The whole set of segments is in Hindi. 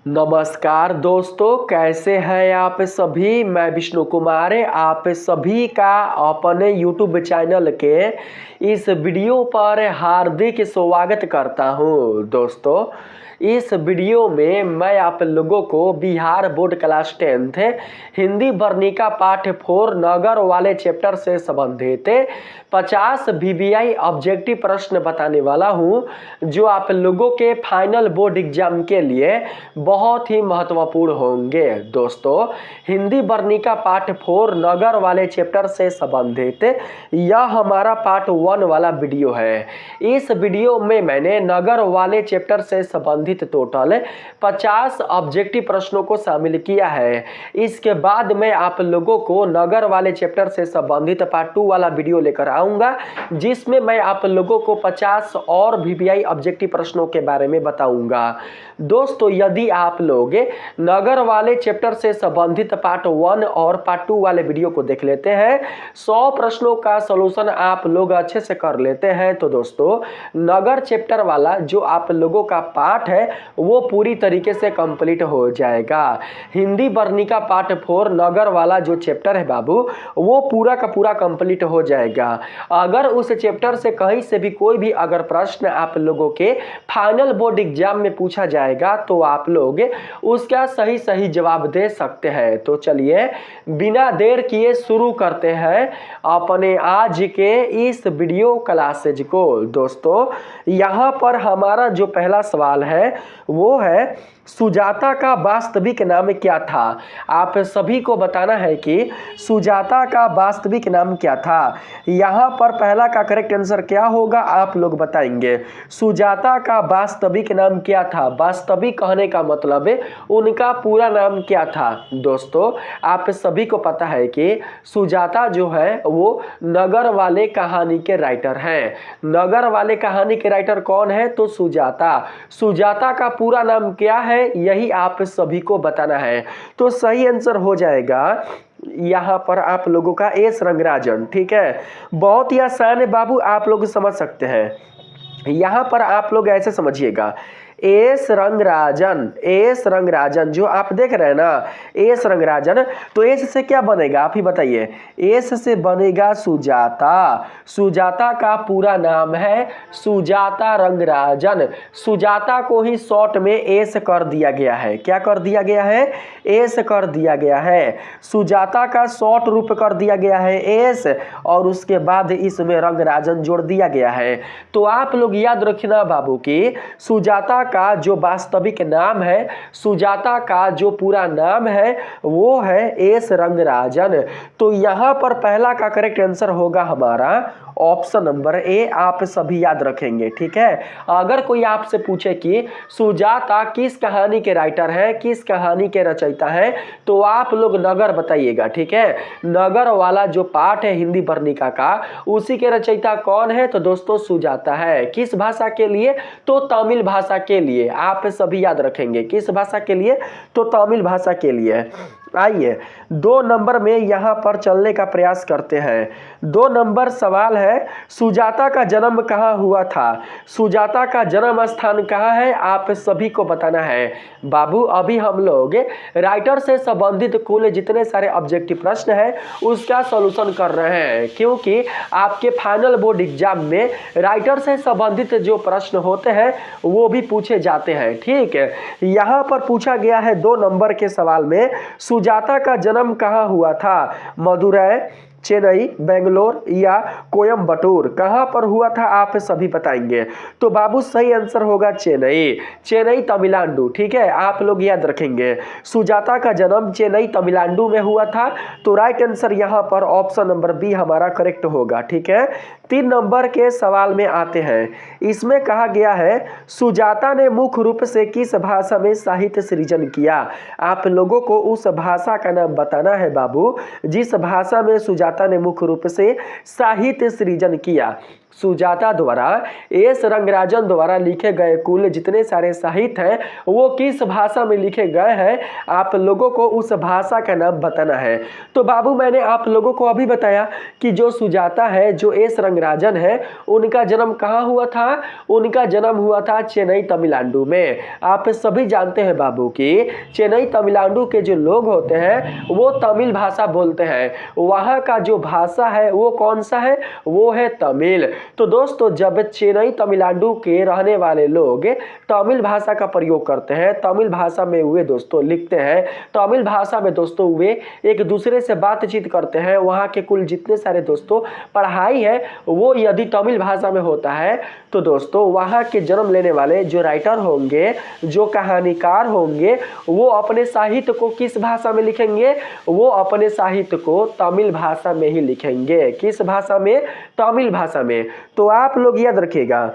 नमस्कार दोस्तों, कैसे हैं आप सभी। मैं विष्णु कुमार आप सभी का अपने YouTube चैनल के इस वीडियो पर हार्दिक स्वागत करता हूं। दोस्तों, इस वीडियो में मैं आप लोगों को Bihar board class 10th Hindi Varnika पाठ 4 नगर वाले चैप्टर से संबंधित 50 VBI ऑब्जेक्टिव प्रश्न बताने वाला हूं, जो आप लोगों के फाइनल बोर्ड एग्जाम के लिए बहुत ही महत्वपूर्ण होंगे। दोस्तों, हिंदी वर्णिका पाठ 4 नगर वाले चैप्टर से संबंधित यह हमारा पार्ट 1 वाला वीडियो है। इस वीडियो में मैंने नगर वाले चैप्टर से संबंधित टोटल 50 ऑब्जेक्टिव प्रश्नों को शामिल किया है। इसके बाद मैं आप लोगों को नगर वाले चैप्टर से संबंधित पार्ट 2 वाला वीडियो लेकर आऊंगा, जिसमें मैं आप लोगों को 50 और VBI ऑब्जेक्टिव प्रश्नों के बारे में बताऊंगा। दोस्तों, यदि आप लोग नगर वाले चैप्टर से संबंधित पार्ट 1 और पार्ट 2 वाले वीडियो को देख लेते हैं, 100 प्रश्नों का सॉल्यूशन आप लोग अच्छे से कर लेते हैं, तो दोस्तों नगर चैप्टर वाला जो आप लोगों का पार्ट है वो पूरी तरीके से कंप्लीट हो जाएगा। हिंदी वर्णिका पार्ट 4 नगर वाला जो चैप्टर है बाबू, वो पूरा का पूरा कंप्लीट हो जाएगा। अगर उस चैप्टर से कहीं से भी कोई भी अगर प्रश्न आप लोगों के फाइनल बोर्ड एग्जाम में पूछा जाएगा तो आप लोग उसका सही जवाब दे सकते हैं। तो चलिए बिना देर किए शुरू करते हैं अपने आज के इस वीडियो क्लासेज को। दोस्तों, यहाँ पर हमारा जो पहला सवाल है वो है, सुजाता का वास्तविक नाम क्या था। आप सभी को बताना है कि सुजाता का वास्तविक नाम क्या था। यहाँ पर पहला का करेक्ट आंसर क्या होगा, आप लोग बताएंगे। सुजाता का वास्तविक नाम क्या था। वास्तविक कहने का मतलब है उनका पूरा नाम क्या था। दोस्तों, आप सभी को पता है कि सुजाता जो है वो नगर वाले कहानी के राइटर हैं। नगर वाले कहानी के राइटर कौन है, तो सुजाता। सुजाता का पूरा नाम क्या है, यही आप सभी को बताना है। तो सही आंसर हो जाएगा यहाँ पर आप लोगों का एस रंगराजन। ठीक है, बहुत ही आसान है बाबू, आप लोग समझ सकते हैं। यहाँ पर आप लोग ऐसे समझिएगा, एस रंगराजन जो आप देख रहे हैं ना, एस रंगराजन, तो एस से क्या बनेगा आप ही बताइए। एस से बनेगा सुजाता। सुजाता का पूरा नाम है सुजाता रंगराजन। सुजाता को ही शॉर्ट में एस कर दिया गया है। क्या कर दिया गया है, एस कर दिया गया है। सुजाता का शॉर्ट रूप कर दिया गया है एस, और उसके बाद इसमें रंगराजन जोड़ दिया गया है। तो आप लोग याद रखना बाबू कि सुजाता का जो वास्तविक नाम है, सुजाता का जो पूरा नाम है वो है एस रंगराजन। तो यहाँ पर पहला का करेक्ट आंसर होगा हमारा ऑप्शन नंबर ए। आप सभी याद रखेंगे। ठीक है, अगर कोई आपसे पूछे कि सुजाता किस कहानी के राइटर है, किस कहानी के रचयिता है, तो आप लोग नगर बताइएगा। ठीक है, नगर वाला जो पाठ है हिंदी वर्णिका का, उसी के रचयिता कौन है, तो दोस्तों सुजाता है। किस भाषा के लिए, तो तमिल भाषा के लिए। आप सभी याद रखेंगे, किस भाषा के लिए, तो तमिल भाषा के लिए। आइए 2 नंबर में यहाँ पर चलने का प्रयास करते हैं। 2 नंबर सवाल है, सुजाता का जन्म कहाँ हुआ था। सुजाता का जन्म स्थान कहाँ है, आप सभी को बताना है बाबू। अभी हम लोग राइटर से संबंधित कुल जितने सारे ऑब्जेक्टिव प्रश्न है उसका सॉल्यूशन कर रहे हैं, क्योंकि आपके फाइनल बोर्ड एग्जाम में राइटर से संबंधित जो प्रश्न होते हैं वो भी पूछे जाते हैं। ठीक है, यहाँ पर पूछा गया है 2 नंबर के सवाल में, सुजाता का जन्म कहाँ हुआ था। मदुरै, चेन्नई, बेंगलोर या कोयम्बटूर, कहाँ पर हुआ था, आप सभी बताएंगे। तो बाबू सही आंसर होगा चेन्नई। चेन्नई तमिलनाडु। ठीक है, आप लोग याद रखेंगे सुजाता का जन्म चेन्नई तमिलनाडु में हुआ था। तो राइट आंसर यहाँ पर ऑप्शन नंबर बी हमारा करेक्ट होगा। ठीक है, 3 नंबर के सवाल में आते हैं। इसमें कहा गया है, सुजाता ने मुख्य रूप से किस भाषा में साहित्य सृजन किया। आप लोगों को उस भाषा का नाम बताना है बाबू जिस भाषा में सुजाता ने मुख्य रूप से साहित्य सृजन किया। सुजाता द्वारा एस रंगराजन द्वारा लिखे गए कुल जितने सारे साहित्य हैं वो किस भाषा में लिखे गए हैं, आप लोगों को उस भाषा का नाम बताना है। तो बाबू मैंने आप लोगों को अभी बताया कि जो सुजाता है, जो एस रंगराजन है, उनका जन्म कहाँ हुआ था? उनका जन्म हुआ था चेन्नई तमिलनाडु में। आप सभी जानते हैं बाबू कि चेन्नई तमिलनाडु के जो लोग होते हैं वो तमिल भाषा बोलते हैं। वहाँ का जो भाषा है वो कौन सा है? वो है तमिल। तो दोस्तों जब चेन्नई तमिलनाडु के रहने वाले लोग तमिल भाषा का प्रयोग करते हैं, तमिल भाषा में वे दोस्तों लिखते हैं, तमिल भाषा में दोस्तों वे एक दूसरे से बातचीत करते हैं, वहाँ के कुल जितने सारे दोस्तों पढ़ाई है वो यदि तमिल भाषा में होता है तो दोस्तों वहाँ के जन्म लेने वाले जो राइटर होंगे, जो कहानीकार होंगे, वो अपने साहित्य को किस भाषा में लिखेंगे? वो अपने साहित्य को तमिल भाषा में ही लिखेंगे। किस भाषा में? तमिल भाषा में। तो आप लोग याद रखिएगा,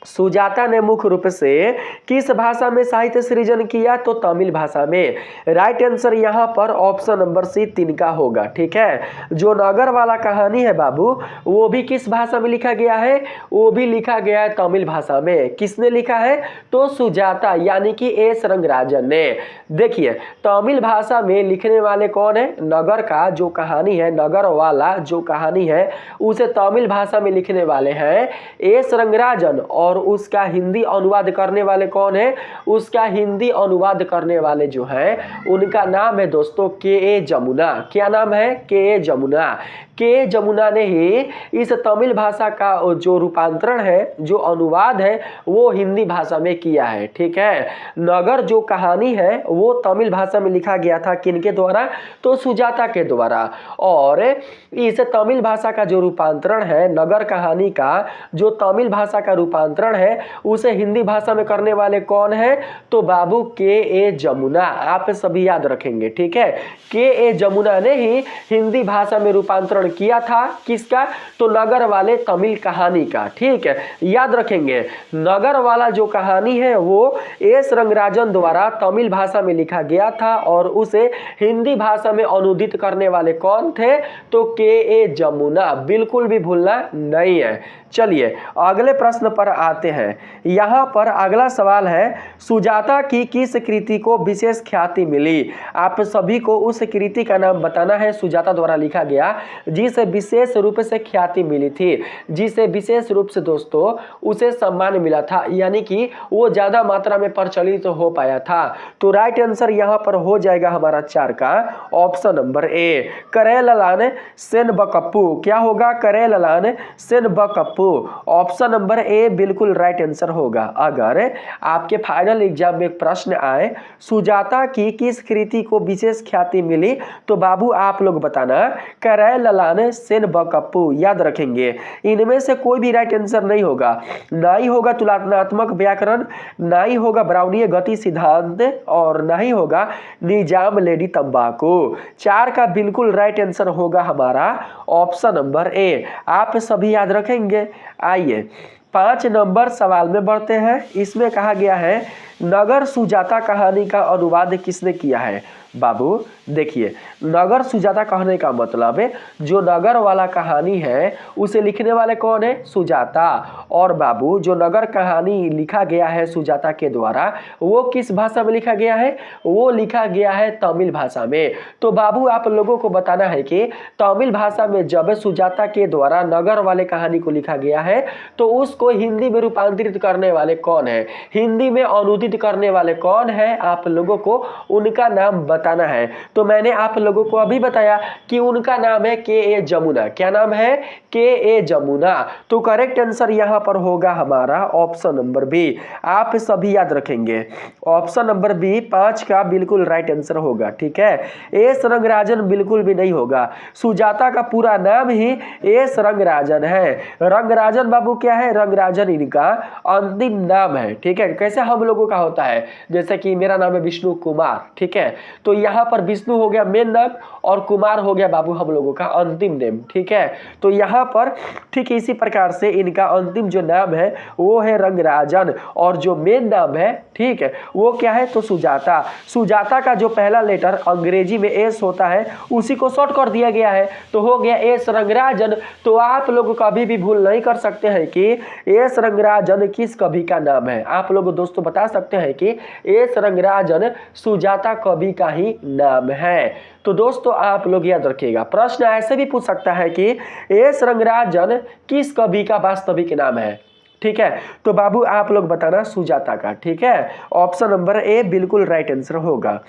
सुजाता ने मुख्य रूप से किस भाषा में साहित्य सृजन किया? तो तमिल भाषा में। राइट आंसर यहाँ पर ऑप्शन नंबर सी तिनका होगा। ठीक है, जो नगर वाला कहानी है बाबू वो भी किस भाषा में लिखा गया है? वो भी लिखा गया है तमिल भाषा में। किसने लिखा है? तो सुजाता यानी कि एस रंगराजन ने। देखिए तमिल भाषा में लिखने वाले कौन है? नगर का जो कहानी है, नगर वाला जो कहानी है उसे तमिल भाषा में लिखने वाले हैं एस रंगराजन। और उसका हिंदी अनुवाद करने वाले कौन है? उसका हिंदी अनुवाद करने वाले जो हैं उनका नाम है दोस्तों के ए जमुना। क्या नाम है? के ए जमुना। के जमुना ने ही इस तमिल भाषा का जो रूपांतरण है, जो अनुवाद है वो हिंदी भाषा में किया है। ठीक है, नगर जो कहानी है वो तमिल भाषा में लिखा गया था किनके द्वारा? तो सुजाता के द्वारा। और इस तमिल भाषा का जो रूपांतरण है, नगर कहानी का जो तमिल भाषा का रूपांतरण है उसे हिंदी भाषा में करने वाले कौन है? तो बाबू के ए जमुना। आप सभी याद रखेंगे। ठीक है, के ए जमुना ने ही हिंदी भाषा में रूपांतरण किया था। किसका? तो नगर वाले तमिल कहानी का। ठीक है, याद रखेंगे नगर वाला जो कहानी है वो एस रंगराजन द्वारा तमिल भाषा में लिखा गया था और उसे हिंदी भाषा में अनुदित करने वाले कौन थे? तो के ए जमुना। बिल्कुल भी भूलना नहीं है। चलिए अगले प्रश्न पर आते हैं। यहाँ पर अगला सवाल है, सुजाता की किस कृति को विशेष ख्याति मिली? आप सभी को उस कृति का नाम बताना है सुजाता द्वारा लिखा गया जिसे विशेष रूप से ख्याति मिली थी, जिसे विशेष रूप से दोस्तों उसे सम्मान मिला था, यानी कि वो ज्यादा मात्रा में प्रचलित हो पाया था। तो राइट आंसर यहाँ पर हो जाएगा हमारा 4 का ऑप्शन नंबर ए, करेललान सेनबकप्पू। क्या होगा? करेललान सेनबकप्पू। ऑप्शन नंबर ए बिल्कुल राइट आंसर होगा। अगर आपके फाइनल एग्जाम में प्रश्न आए सुजाता की किस कृति को विशेष ख्याति मिली, तो बाबू आप लोग बताना करेललान सेनबकप्पू। याद रखेंगे इनमें से कोई भी राइट आंसर नहीं होगा। ना ही होगा तुलनात्मक व्याकरण, ना ही होगा ब्राउनीय गति सिद्धांत, और ना ही होगा निजाम लेडी तंबाकू। 4 का बिल्कुल राइट आंसर होगा हमारा ऑप्शन नंबर ए। आप सभी याद रखेंगे। आइए 5 नंबर सवाल में बढ़ते हैं। इसमें कहा गया है नगर सुजाता कहानी का अनुवाद किसने किया है? बाबू देखिए नगर सुजाता कहने का मतलब है जो नगर वाला कहानी है उसे लिखने वाले कौन है? सुजाता। और बाबू जो नगर कहानी लिखा गया है सुजाता के द्वारा वो किस भाषा में लिखा गया है? वो लिखा गया है तमिल भाषा में। तो बाबू आप लोगों को बताना है कि तमिल भाषा में जब सुजाता के द्वारा नगर वाले कहानी को लिखा गया है तो उसको हिंदी में रूपांतरित करने वाले कौन है? हिंदी में अनुदित करने वाले कौन है? आप लोगों को उनका नाम बताना है। तो मैंने आप लोगों को अभी बताया कि उनका नाम है के ए जमुना। क्या नाम है? के ए जमुना। तो करेक्ट आंसर यहाँ पर होगा हमारा ऑप्शन नंबर बी। आप सभी याद रखेंगे ऑप्शन नंबर बी 5 का बिल्कुल राइट आंसर होगा। ठीक है, एस रंगराजन बिल्कुल भी नहीं होगा। सुजाता का पूरा नाम ही एस रंगराजन है। रंगराजन बाबू क्या है? रंगराजन इनका अंतिम नाम है। ठीक है, कैसे हम लोगों का होता है, जैसे कि मेरा नाम है विष्णु कुमार, ठीक है। तो यहाँ पर विष्णु हो गया मेन नाम और कुमार हो गया बाबू हम लोगों का अंतिम नेम, ठीक है। तो यहाँ पर ठीक इसी प्रकार से इनका अंतिम जो नाम है वो है रंगराजन और जो मेन नाम है, ठीक है, वो क्या है तो सुजाता। सुजाता का जो पहला लेटर अंग्रेजी में एस होता है उसी को शॉर्ट कर दिया गया है, तो हो गया एस रंगराजन। तो आप लोग कभी भी भूल नहीं कर सकते हैं कि एस रंगराजन किस कवि का नाम है। आप लोग दोस्तों बता सकते हैं कि एस रंगराजन सुजाता कवि का ही नाम है। तो दोस्तों आप लोग याद रखिएगा, प्रश्न ऐसे भी पूछ सकता है कि एस रंगराजन किस कवि का वास्तविक नाम है, ठीक है। तो बाबू आप लोग बताना सुजाता का, ठीक है। ऑप्शन नंबर ए बिल्कुल राइट आंसर होगा।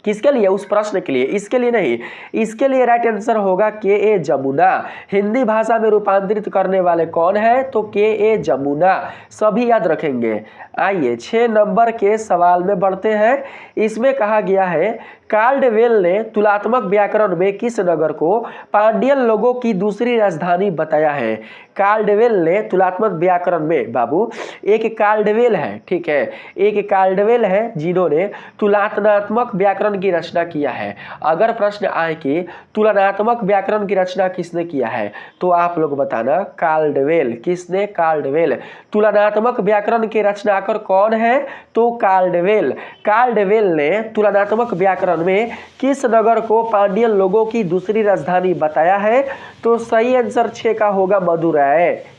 किसके लिए? उस प्रश्न के लिए, इसके लिए नहीं। इसके लिए राइट आंसर होगा के ए जमुना। हिंदी भाषा में रूपांतरित करने वाले कौन है? तो के ए जमुना। सभी याद रखेंगे। आइए 6 नंबर के सवाल में बढ़ते हैं। इसमें कहा गया है कार्डवेल ने तुलनात्मक व्याकरण में किस नगर को पांडियन लोगों की दूसरी राजधानी बताया है? कार्डवेल ने तुलनात्मक व्याकरण में बाबू एक कार्डवेल है, ठीक है, एक कार्डवेल है जिन्होंने तुलनात्मक व्याकरण की रचना किया है। अगर प्रश्न आए कि तुलनात्मक व्याकरण की रचना किसने किया है तो आप लोग बताना कार्डवेल। किसने? कार्डवेल। तुलनात्मक व्याकरण के रचनाकार कौन है? तो कार्डवेल। कार्डवेल ने तुलनात्मक व्याकरण में किस नगर को पांडियन लोगों की दूसरी राजधानी बताया है? तो सही आंसर 6 का होगा मदुरै।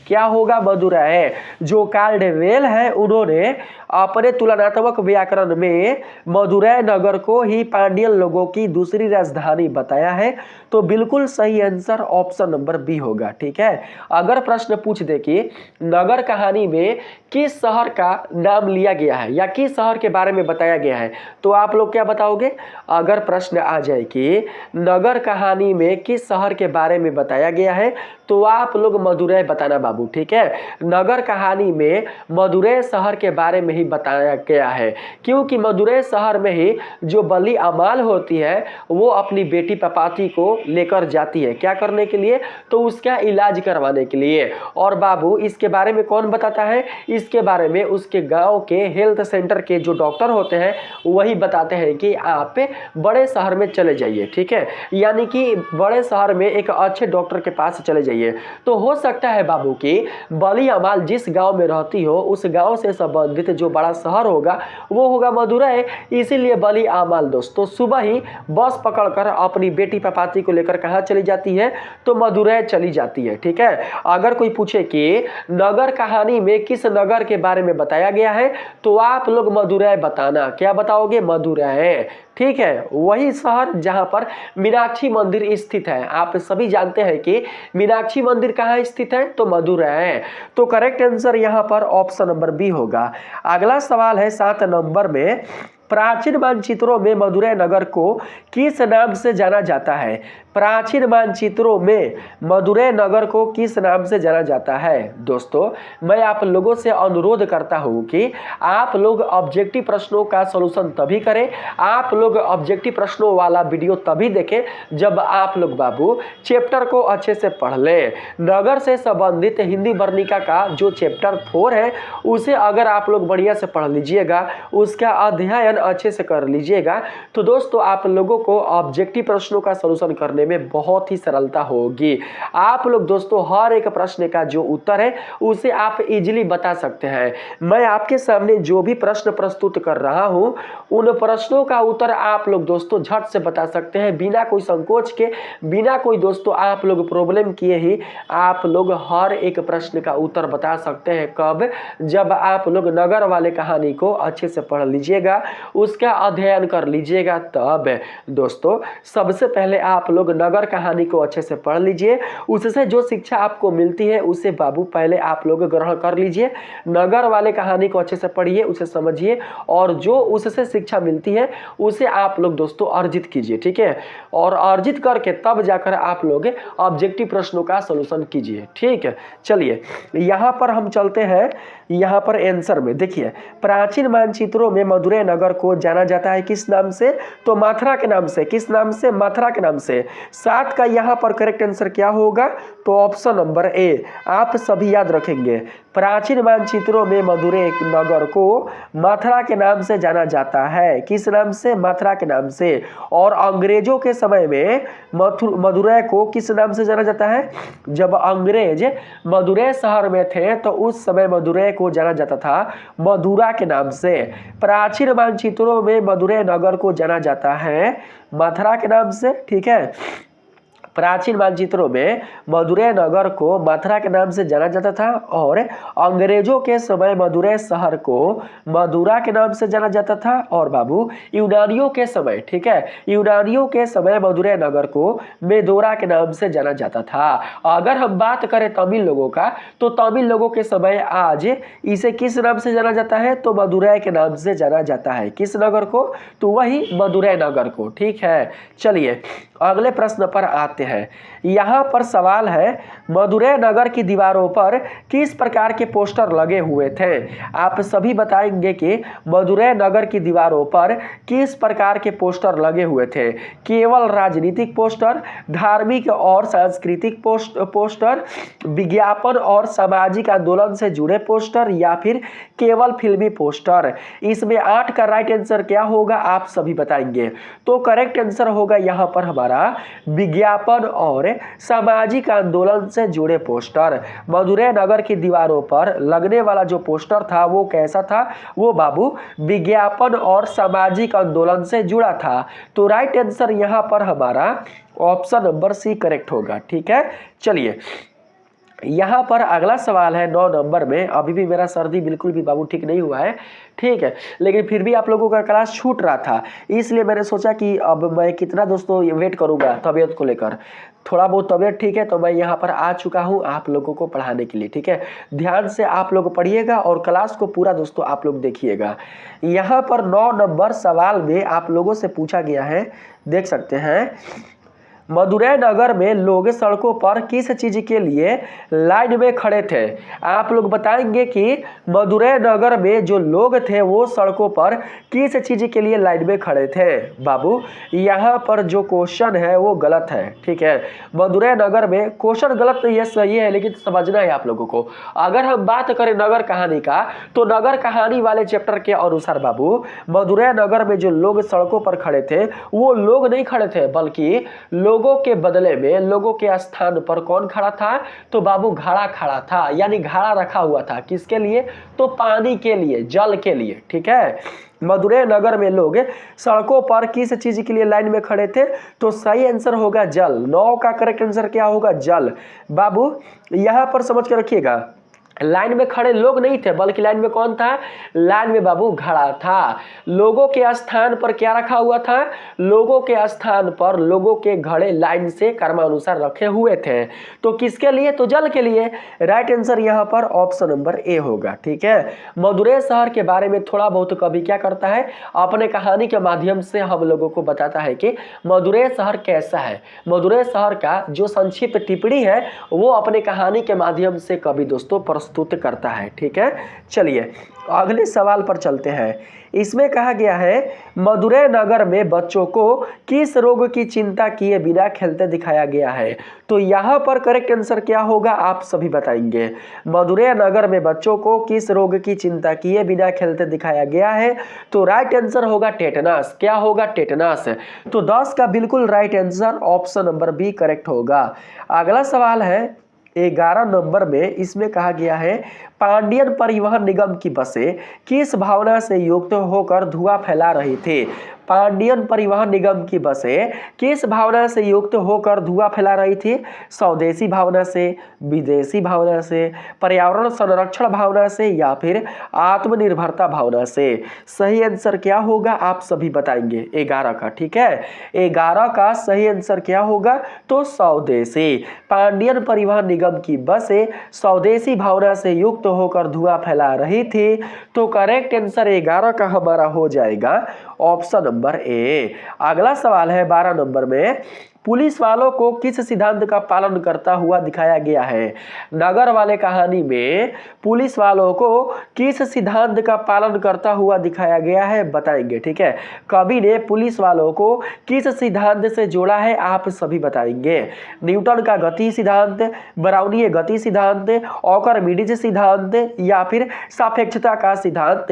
क्या होगा? मदुरै। जो कार्डवेल है उन्होंने अपने तुलनात्मक व्याकरण में मदुरै नगर को ही पांडियन लोगों की दूसरी राजधानी बताया है। तो बिल्कुल सही आंसर ऑप्शन नंबर बी होगा, ठीक है। अगर प्रश्न पूछ दे कि नगर कहानी में किस शहर का नाम लिया गया है या किस शहर के बारे में बताया गया है तो आप लोग क्या बताओगे? अगर प्रश्न आ जाए कि नगर कहानी में किस शहर के बारे में बताया गया है तो आप लोग मदुरै बताना बाबू, ठीक है। नगर कहानी में मदुरै शहर के बारे में ही बताया गया है, क्योंकि मदुरै शहर में ही जो बलि अमाल होती है वो अपनी बेटी पपाती को लेकर जाती है। क्या करने के लिए? तो उसका इलाज करवाने के लिए। और बाबू इसके बारे में कौन बताता है? इसके बारे में उसके गांव के हेल्थ सेंटर के जो डॉक्टर होते हैं वही बताते हैं कि आप बड़े शहर में चले जाइए, ठीक है, यानी कि बड़े शहर में एक अच्छे डॉक्टर के पास चले जाइए। तो हो सकता है बाबू कि बलि अमाल जिस गांव में रहती हो उस गांव से संबंधित जो बड़ा शहर होगा वो होगा मदुरै। इसीलिए बलि अमाल दोस्तों सुबह ही बस पकड़कर अपनी बेटी पपाती को लेकर कहां चली जाती है? तो मदुरै चली जाती है, ठीक है। अगर कोई पूछे कि नगर कहानी में किस नगर के बारे में बताया गया है तो आप लोग मदुरै बताना। क्या बताओगे? मदुरै, ठीक है, वही शहर जहां पर मीनाक्षी मंदिर स्थित है। आप सभी जानते हैं कि मीनाक्षी मंदिर कहां स्थित है? तो मदुरै। तो करेक्ट आंसर यहां पर ऑप्शन नंबर बी होगा। अगला सवाल है 7 नंबर में, प्राचीन मानचित्रों में मदुरै नगर को किस नाम से जाना जाता है? प्राचीन मानचित्रों में मदुरै नगर को किस नाम से जाना जाता है? दोस्तों मैं आप लोगों से अनुरोध करता हूं कि आप लोग ऑब्जेक्टिव प्रश्नों का सॉल्यूशन तभी करें, आप लोग ऑब्जेक्टिव प्रश्नों वाला वीडियो तभी देखें जब आप लोग बाबू चैप्टर को अच्छे से पढ़ लें। नगर से संबंधित हिंदी वर्णिका का जो चैप्टर 4 है उसे अगर आप लोग बढ़िया से पढ़ लीजिएगा, उसका अध्ययन अच्छे से कर लीजिएगा तो दोस्तों आप लोगों को ऑब्जेक्टिव प्रश्नों का सॉल्यूशन करने में बहुत ही सरलता होगी। आप लोग दोस्तों हर एक प्रश्न का जो उत्तर है उसे आप इजीली बता सकते हैं। मैं आपके सामने जो भी प्रश्न प्रस्तुत कर रहा हूं उन प्रश्नों का उत्तर आप लोग दोस्तों झट से बता सकते हैं, बिना कोई संकोच के, बिना कोई दोस्तों आप लोग प्रॉब्लम किए ही आप लोग हर एक प्रश्न का उत्तर बता सकते हैं। कब? जब आप लोग नगर वाले कहानी को अच्छे से पढ़ लीजिएगा, उसका अध्ययन कर लीजिएगा तब। दोस्तों सबसे पहले आप लोग नगर कहानी को अच्छे से पढ़ लीजिए, उससे जो शिक्षा आपको मिलती है उसे बाबू पहले आप लोग ग्रहण कर लीजिए। नगर वाले कहानी को अच्छे से पढ़िए, उसे समझिए और जो उससे शिक्षा मिलती है उसे आप लोग दोस्तों अर्जित कीजिए, ठीक है। और अर्जित करके तब जाकर आप लोग ऑब्जेक्टिव प्रश्नों का सॉल्यूशन कीजिए, ठीक है। चलिए यहां पर हम चलते हैं, यहां पर आंसर में देखिए, प्राचीन मानचित्रों में मदुरै नगर को जाना जाता है किस नाम से? तो मथुरा के नाम से। किस नाम से? मथुरा के नाम से। 7 का यहां पर करेक्ट आंसर क्या होगा? तो ऑप्शन नंबर ए। आप सभी याद रखेंगे प्राचीन मानचित्रों में मदुरै नगर को मथुरा के नाम से जाना जाता है। किस नाम से? मथुरा के नाम से। और अंग्रेजों के समय में मदुरै को किस नाम से जाना जाता है? जब अंग्रेज मदुरै शहर में थे तो उस समय मदुरै को जाना जाता था मदुरा के नाम से। प्राचीन मानचित्रों में मदुरै नगर को जाना जाता है मथुरा के नाम से। ठीक है, प्राचीन मानचित्रों में मदुरै नगर को मथुरा के नाम से जाना जाता था और अंग्रेजों के समय मदुरै शहर को मदुरा के नाम से जाना जाता था। और बाबू यूनानियों के समय, ठीक है, यूनानियों के समय मदुरै नगर को मेदोरा के नाम से जाना जाता था। अगर हम बात करें तमिल लोगों का तो तमिल लोगों के समय आज इसे किस नाम से जाना जाता है? तो मदुरै के नाम से जाना जाता है। किस नगर को? तो वही मदुरै नगर को। ठीक है, चलिए अगले प्रश्न पर आते हैं। यहाँ पर सवाल है, मदुरै नगर की दीवारों पर किस प्रकार के पोस्टर लगे हुए थे? आप सभी बताएंगे कि मदुरै नगर की दीवारों पर किस प्रकार के पोस्टर लगे हुए थे। केवल राजनीतिक पोस्टर, धार्मिक और सांस्कृतिक पोस्टर, विज्ञापन और सामाजिक आंदोलन से जुड़े पोस्टर या फिर केवल फिल्मी पोस्टर। इसमें 8 का राइट आंसर क्या होगा आप सभी बताएंगे। तो करेक्ट आंसर होगा यहाँ पर हमारा विज्ञापन और सामाजिक आंदोलन से जुड़े पोस्टर। मदुरै नगर की दीवारों पर लगने वाला जो पोस्टर था वो कैसा था? वो बाबू विज्ञापन और सामाजिक आंदोलन से जुड़ा था। तो राइट आंसर यहाँ पर हमारा ऑप्शन नंबर सी करेक्ट होगा। ठीक है, चलिए यहाँ पर अगला सवाल है 9 नंबर में। अभी भी मेरा सर्दी बिल्कुल भी बाबू ठीक नहीं हुआ है, ठीक है, लेकिन फिर भी आप लोगों का क्लास छूट रहा था, इसलिए मैंने सोचा कि अब मैं कितना दोस्तों वेट करूँगा तबीयत को लेकर। थोड़ा बहुत तबीयत ठीक है तो मैं यहाँ पर आ चुका हूँ आप लोगों को पढ़ाने के लिए। ठीक है, ध्यान से आप लोग पढ़िएगा और क्लास को पूरा दोस्तों आप लोग देखिएगा। यहाँ पर 9 नंबर सवाल में आप लोगों से पूछा गया है, देख सकते हैं, मदुरै नगर में लोग सड़कों पर किस चीज के लिए लाइन में खड़े थे? आप लोग बताएंगे कि मदुरै नगर में जो लोग थे वो सड़कों पर किस चीज के लिए लाइन में खड़े थे? बाबू यहाँ पर जो क्वेश्चन है वो गलत है। ठीक है, मदुरै नगर में क्वेश्चन गलत नहीं है, सही है, लेकिन समझना है आप लोगों को। अगर हम बात करें नगर कहानी का तो नगर कहानी वाले चैप्टर के अनुसार बाबू मदुरै नगर में जो लोग सड़कों पर खड़े थे वो लोग नहीं खड़े थे, बल्कि लोगों के बदले में लोगों के स्थान पर कौन खड़ा था? तो बाबू घड़ा खड़ा था, यानी घड़ा रखा हुआ था। किसके लिए? तो पानी के लिए, जल के लिए। ठीक है, मदुरै नगर में लोग सड़कों पर किस चीज के लिए लाइन में खड़े थे? तो सही आंसर होगा जल। 9 का करेक्ट आंसर क्या होगा? जल। बाबू यहां पर समझ के रखिएगा, लाइन में खड़े लोग नहीं थे, बल्कि लाइन में कौन था? लाइन में बाबू घड़ा था। लोगों के स्थान पर क्या रखा हुआ था? लोगों के स्थान पर लोगों के घड़े लाइन से क्रमानुसार रखे हुए थे। तो किसके लिए? तो जल के लिए। राइट आंसर यहाँ पर ऑप्शन नंबर ए होगा। ठीक है, मदुरै शहर के बारे में थोड़ा बहुत कवि क्या करता है? अपने कहानी के माध्यम से हम लोगों को बताता है कि मदुरै शहर कैसा है। मदुरै शहर का जो संक्षिप्त टिप्पणी है वो अपने कहानी के माध्यम से कवि दोस्तों प्रस्तुत करता है। ठीक है, चलिए अगले सवाल पर चलते हैं। इसमें कहा गया है, मदुरै नगर में बच्चों को किस रोग की चिंता किए बिना खेलते दिखाया गया है? तो यहाँ पर करेक्ट आंसर क्या होगा आप सभी बताएंगे। मदुरै नगर में बच्चों को किस रोग की चिंता किए बिना खेलते दिखाया गया है? तो राइट आंसर होगा टेटनस। क्या होगा? टेटनस। तो 10 का बिल्कुल right answer option number B correct होगा। अगला सवाल है 11 नंबर में। इसमें कहा गया है, पांडियन परिवहन निगम की बसें किस भावना से युक्त होकर धुआं फैला रही थी? पांडियन परिवहन निगम की बसें किस भावना से युक्त होकर धुआं फैला रही थी? स्वदेशी भावना से, विदेशी भावना से, पर्यावरण संरक्षण भावना से या फिर आत्मनिर्भरता भावना से? सही आंसर क्या होगा आप सभी बताएंगे 11 का। ठीक है, 11 का सही आंसर क्या होगा? तो स्वदेशी। पांडियन परिवहन निगम की बसें स्वदेशी भावना से युक्त होकर धुआं फैला रही थी। तो करेक्ट आंसर 11 का हमारा हो जाएगा ऑप्शन नंबर ए। अगला सवाल है 12 नंबर में। पुलिस वालों को किस सिद्धांत का पालन करता हुआ दिखाया गया है? नगर वाले कहानी में पुलिस वालों को किस सिद्धांत का पालन करता हुआ दिखाया गया है बताएंगे। ठीक है, कवि ने पुलिस वालों को किस सिद्धांत से जोड़ा है आप सभी बताएंगे। न्यूटन का गति सिद्धांत, ब्राउनीय गति सिद्धांत, आर्किमिडीज सिद्धांत या फिर सापेक्षता का सिद्धांत।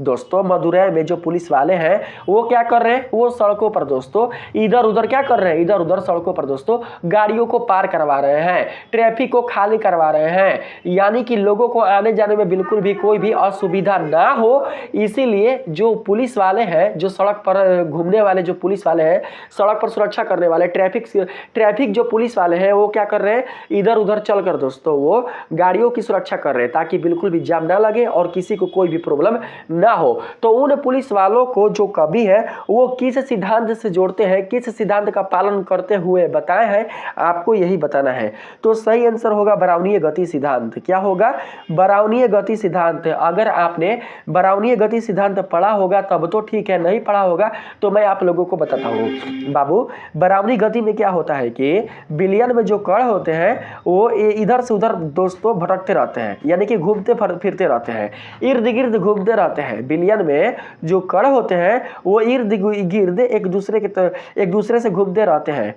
दोस्तों मदुरै में जो पुलिस वाले हैं वो क्या कर रहे हैं, वो सड़कों पर दोस्तों इधर उधर क्या कर रहे हैं, इधर उधर सड़कों पर दोस्तों गाड़ियों को पार करवा रहे हैं, ट्रैफिक को खाली करवा रहे हैं, यानी कि लोगों को आने जाने में बिल्कुल भी कोई भी असुविधा ना हो। इसीलिए जो पुलिस वाले हैं, जो सड़क पर घूमने वाले जो पुलिस वाले हैं, सड़क पर सुरक्षा करने वाले ट्रैफिक जो पुलिस वाले हैं वो क्या कर रहे हैं, इधर उधर चलकर दोस्तों वो गाड़ियों की सुरक्षा कर रहे हैं ताकि बिल्कुल भी जाम ना लगे और किसी को कोई भी प्रॉब्लम ना हो। तो उन पुलिस वालों को जो कवि है वो किस सिद्धांत से जोड़ते हैं, किस सिद्धांत का पालन करते हुए बताए हैं, आपको यही बताना है। तो सही आंसर होगा ब्राउनीय गति सिद्धांत। क्या होगा, ब्राउनीय गति सिद्धांत। अगर आपने ब्राउनीय गति सिद्धांत पढ़ा होगा तब तो ठीक है, नहीं पढ़ा होगा तो मैं आप लोगों को बताता हूँ। बाबू ब्राउनीय गति में क्या होता है कि विलियन में जो कण होते हैं वो इधर से उधर दोस्तों भटकते रहते हैं, यानी कि घूमते फिरते रहते हैं, इर्द गिर्द घूमते रहते हैं। विलियन में जो कण होते हैं वो इर्द गिर्द एक दूसरे से घूमते रहते हैं।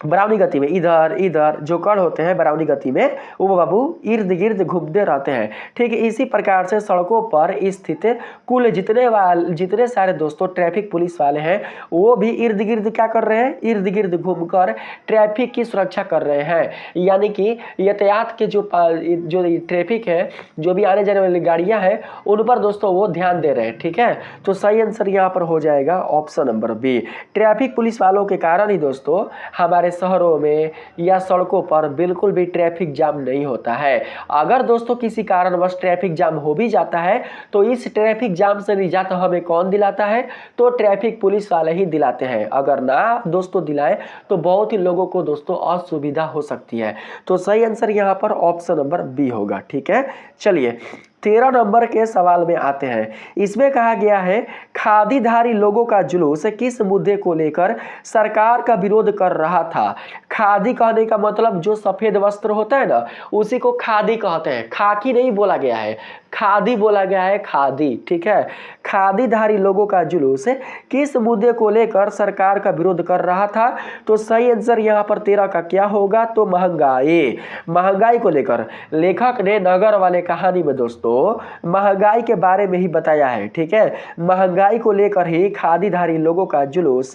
ब्राउनी गति में इधर इधर जो कण होते हैं ब्राउनी गति में वो बाबू इर्द गिर्द घूमते रहते हैं। ठीक है, इसी प्रकार से सड़कों पर स्थित कुल जितने सारे दोस्तों ट्रैफिक पुलिस वाले हैं वो भी इर्द गिर्द क्या कर रहे हैं, इर्द गिर्द घूमकर ट्रैफिक की सुरक्षा कर रहे हैं, यानी कि यातायात के जो ट्रैफिक है, जो भी आने जाने वाली गाड़ियां हैं उन पर दोस्तों वो ध्यान दे रहे हैं। ठीक है, तो सही आंसर यहाँ पर हो जाएगा option number B. Traffic police वालों के कारण ही दोस्तों हमारे शहरों में या सड़कों पर बिल्कुल भी ट्रैफिक जाम नहीं होता है। अगर दोस्तों किसी कारणवश ट्रैफिक जाम हो भी जाता है तो इस ट्रैफिक जाम से निजात हमें कौन दिलाता है, तो ट्रैफिक पुलिस वाले ही दिलाते हैं। अगर ना दोस्तों दिलाए तो बहुत ही लोगों को दोस्तों असुविधा हो सकती है। तो सही आंसर यहाँ पर ऑप्शन नंबर बी होगा। ठीक है, चलिए 13 नंबर के सवाल में आते हैं। इसमें कहा गया है खादीधारी लोगों का जुलूस किस मुद्दे को लेकर सरकार का विरोध कर रहा था। खादी कहने का मतलब जो सफेद वस्त्र होता है ना उसी को खादी कहते हैं, खाकी नहीं बोला गया है, खादी बोला गया है, खादी। ठीक है, खादीधारी लोगों का जुलूस किस मुद्दे को लेकर सरकार का विरोध कर रहा था। तो सही आंसर यहाँ पर 13 का क्या होगा, तो महंगाई को लेकर लेखक ने नगर वाले कहानी में दोस्तों महंगाई के बारे में ही बताया है। ठीक है, महंगाई को लेकर ही खादीधारी लोगों का जुलूस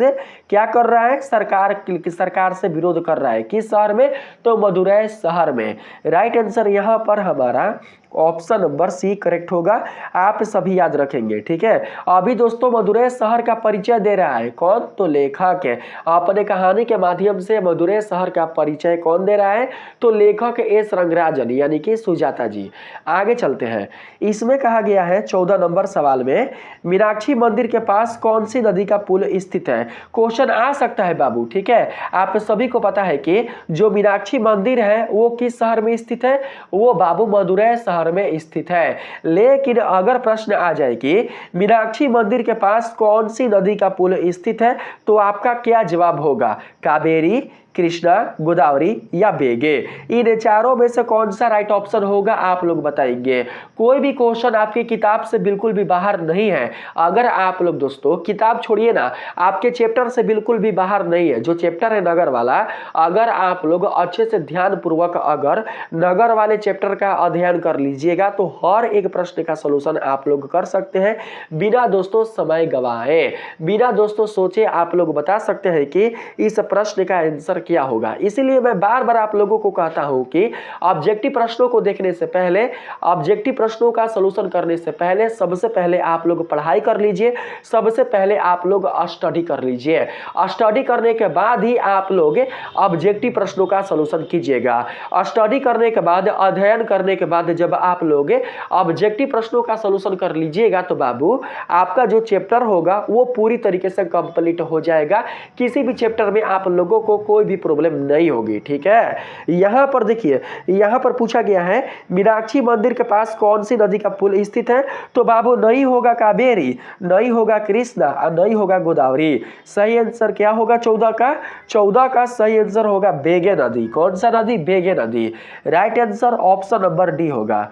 क्या कर रहा है, सरकार से विरोध कर रहा है। किस शहर में, तो मदुरै शहर में। राइट आंसर यहाँ पर हमारा ऑप्शन नंबर सी करेक्ट होगा, आप सभी याद रखेंगे। ठीक है, अभी दोस्तों मदुरै शहर का परिचय दे रहा है कौन, तो लेखक है। अपने कहानी के माध्यम से मदुरै शहर का परिचय कौन दे रहा है, तो लेखक एस रंगराजन यानी कि सुजाता जी। आगे चलते हैं, इसमें कहा गया है 14 नंबर सवाल में मीनाक्षी मंदिर के पास कौन सी नदी का पुल स्थित है। क्वेश्चन आ सकता है बाबू। ठीक है, आप सभी को पता है कि जो मीनाक्षी मंदिर है वो किस शहर में स्थित है, वो बाबू मदुरै शहर में स्थित है। लेकिन अगर प्रश्न आ जाए कि मीनाक्षी मंदिर के पास कौन सी नदी का पुल स्थित है, तो आपका क्या जवाब होगा, कावेरी, कृष्णा, गोदावरी या बेगे। इन चारों में से कौन सा राइट ऑप्शन होगा आप लोग बताएंगे। कोई भी क्वेश्चन आपकी किताब से बिल्कुल भी बाहर नहीं है। अगर आप लोग दोस्तों किताब छोड़िए ना, आपके चैप्टर से बिल्कुल भी बाहर नहीं है जो चैप्टर है नगर वाला, अगर आप लोग अच्छे से ध्यान पूर्वक अगर नगर वाले चैप्टर का अध्ययन कर लीजिएगा तो हर एक प्रश्न का सलूशन आप लोग कर सकते हैं बिना दोस्तों समय गवाए, बिना दोस्तों सोचे आप लोग बता सकते हैं कि इस प्रश्न का आंसर क्या होगा। इसीलिए मैं बार बार आप लोगों को कहता हूं कि ऑब्जेक्टिव प्रश्नों को देखने से पहले, ऑब्जेक्टिव प्रश्नों का सलूशन करने से पहले सबसे पहले आप लोग पढ़ाई कर लीजिए, सबसे पहले आप लोग स्टडी कर लीजिए। स्टडी करने के बाद ही आप लोग ऑब्जेक्टिव प्रश्नों का सलूशन कीजिएगा। स्टडी करने के बाद, अध्ययन करने के बाद जब आप लोग ऑब्जेक्टिव प्रश्नों का सॉल्यूशन कर लीजिएगा तो बाबू आपका जो चैप्टर होगा वो पूरी तरीके से कंप्लीट हो जाएगा। किसी भी चैप्टर में आप लोगों को कोई भी प्रॉब्लम नहीं होगी। ठीक है, यहाँ पर देखिए, यहाँ पर पूछा गया है मीनाक्षी मंदिर के पास कौन सी नदी का पुल स्थित है? तो बाबू नहीं होगा कावेरी, नहीं होगा कृष्णा और नहीं होगा गोदावरी। सही आंसर क्या होगा 14 का? 14 का सही आंसर होगा बेगे नदी। कौन सा नदी? बेगे नदी। Right answer option number D होगा।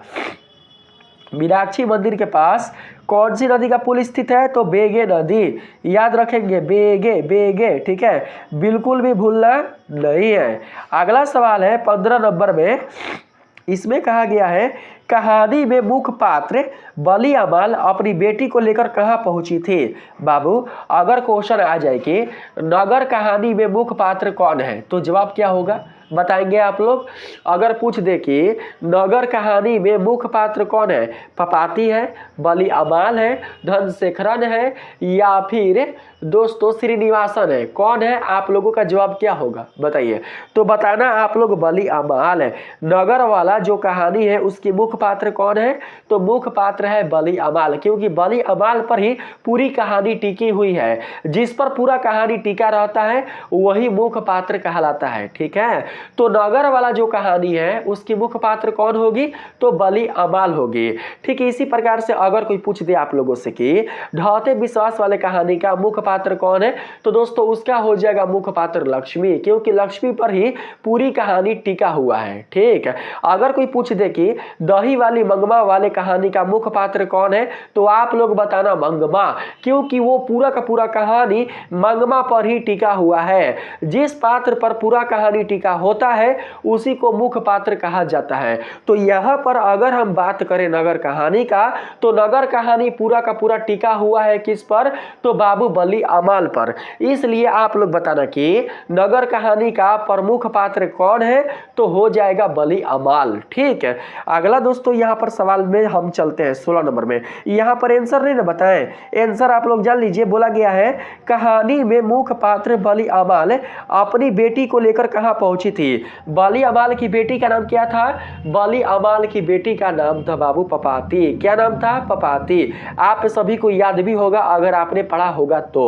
मीनाक्षी मंदिर के पास कौन सी नदी का पुल स्थित है? तो बेगे नदी। याद रखेंगे बेगे बेगे। ठीक है, बिल्कुल भी भूलना नहीं है। अगला सवाल है 15 नंबर में, इसमें कहा गया है कहानी में मुख्य पात्र बली अमाल अपनी बेटी को लेकर कहाँ पहुंची थी? बाबू अगर क्वेश्चन आ जाए कि नगर कहानी में मुख्य पात्र कौन है तो जवाब क्या होगा बताएंगे आप लोग? अगर पूछ दे कि नगर कहानी में मुख्य पात्र कौन है, पपाती है, बली अमाल है, धनशेखरन है या फिर दोस्तों श्रीनिवासन है, कौन है? आप लोगों का जवाब क्या होगा बताइए? तो बताना आप लोग बली अमाल है। नगर वाला जो कहानी है उसकी मुख्य पात्र कौन है? तो मुख्य पात्र है बली अमाल, क्योंकि बली अमाल पर ही पूरी कहानी टिकी हुई है। जिस पर पूरा कहानी टिका रहता है वही मुख्य पात्र कहलाता है। ठीक है, तो नगर वाला जो कहानी है उसकी मुख्य पात्र कौन होगी? तो बली अमाल होगी। ठीक है, इसी प्रकार से अगर कोई पूछ दे आप लोगों से कि ढाते विश्वास वाले कहानी का मुख्य पात्र कौन है तो दोस्तों उसका हो जाएगा मुख्य पात्र लक्ष्मी, क्योंकि लक्ष्मी पर ही पूरी कहानी टिका हुआ है। ठीक है, अगर कोई पूछ दे कि दही वाली मंगमा वाले कहानी का मुख्य पात्र कौन है तो आप लोग बताना मंगमा, क्योंकि वो पूरा का पूरा कहानी मंगमा पर ही टिका हुआ है। जिस पात्र पर पूरा कहानी टिका होता है उसी को मुख्य पात्र कहा जाता है। तो यहाँ पर अगर हम बात करें नगर कहानी का तो नगर कहानी पूरा का पूरा टिका हुआ है किस पर? तो बाबू बली अमाल पर। इसलिए आप लोग बताना कि नगर कहानी का प्रमुख पात्र कौन है तो हो जाएगा बली अमाल। ठीक है, अगला दोस्तों यहाँ पर सवाल में हम चलते हैं 16 नंबर में। यहाँ पर आंसर नहीं ना बताएं, आंसर आप लोग जान लीजिए। बोला गया है कहानी में मुख्य पात्र बली अमाल अपनी बेटी को लेकर कहाँ पहुंची थी? बली अमाल की बेटी का नाम क्या था? बली अमाल की बेटी का नाम था बाबू पपाती। क्या नाम था? पपाती। आप सभी को याद भी होगा अगर आपने पढ़ा होगा तो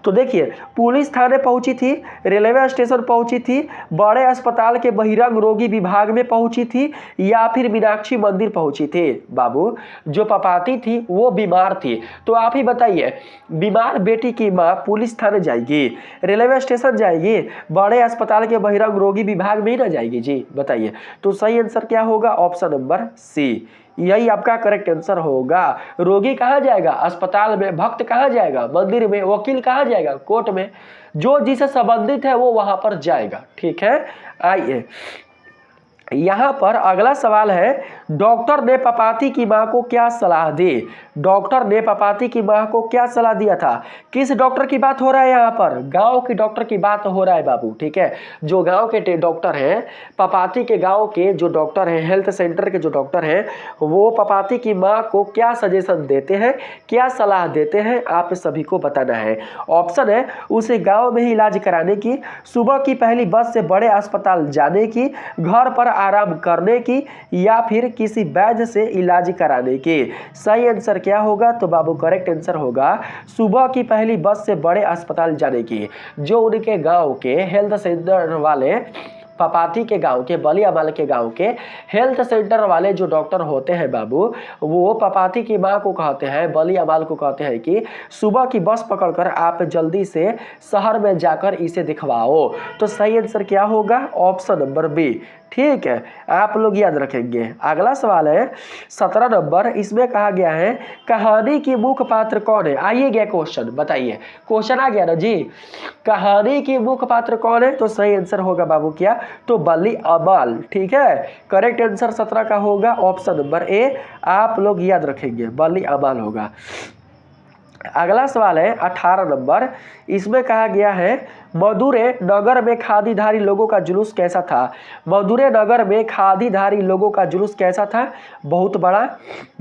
देखिए, पुलिस थाने पहुंची थी, रेलवे स्टेशन पहुंची थी, बड़े अस्पताल के बहिरंग रोगी विभाग में पहुंची थी या फिर मीनाक्षी मंदिर पहुंची थी? बाबू जो पपाती थी वो बीमार थी, तो आप ही बताइए बीमार बेटी की माँ पुलिस थाने जाएगी, रेलवे स्टेशन जाएगी, बड़े अस्पताल के बहिरंग रोगी विभाग में ही ना जाएगी जी? बताइए, तो सही आंसर क्या होगा? ऑप्शन नंबर सी, यही आपका करेक्ट आंसर होगा। रोगी कहाँ जाएगा? अस्पताल में। भक्त कहाँ जाएगा? मंदिर में। वकील कहाँ जाएगा? कोर्ट में। जो जिसे संबंधित है वो वहां पर जाएगा। ठीक है, आइए यहाँ पर अगला सवाल है डॉक्टर ने पपाती की मां को क्या सलाह दी? डॉक्टर ने पपाती की मां को क्या सलाह दिया था? किस डॉक्टर की बात हो रहा है? यहाँ पर गांव की डॉक्टर की बात हो रहा है बाबू। ठीक है, जो गांव के डॉक्टर हैं, पपाती के गांव के जो डॉक्टर हैं, हेल्थ सेंटर के जो डॉक्टर हैं, वो पपाती की मां को क्या सजेशन देते हैं, क्या सलाह देते हैं, आप सभी को बताना है। ऑप्शन है उसे गाँव में ही इलाज कराने की, सुबह की पहली बस से बड़े अस्पताल जाने की, घर पर आराम करने की या फिर किसी वैद्य से इलाज कराने की। सही आंसर क्या होगा? तो बाबू करेक्ट आंसर होगा सुबह की पहली बस से बड़े अस्पताल जाने की। जो उनके गांव के हेल्थ सेंटर वाले, पपाती के गांव के, बली अमाल के गांव के हेल्थ सेंटर वाले जो डॉक्टर होते हैं बाबू, वो पपाती की मां को कहते हैं, बली अमाल को कहते हैं कि सुबह की बस पकड़कर आप जल्दी से शहर में जाकर इसे दिखवाओ। तो सही आंसर क्या होगा? Option number B. ठीक है, आप लोग याद रखेंगे। अगला सवाल है 17 नंबर, इसमें कहा गया है कहानी की मुख्य पात्र कौन है? आइए गया क्वेश्चन, बताइए। क्वेश्चन आ गया ना जी, कहानी की मुख्य पात्र कौन है? तो सही आंसर होगा बाबू क्या? तो बली अमाल। ठीक है, करेक्ट आंसर 17 का होगा ऑप्शन नंबर ए। आप लोग याद रखेंगे बली अमाल होगा। अगला सवाल है 18 नंबर। इसमें कहा गया है मदुरै नगर में खादीधारी लोगों का जुलूस कैसा था। मदुरै नगर में खादीधारी लोगों का जुलूस कैसा था। बहुत बड़ा,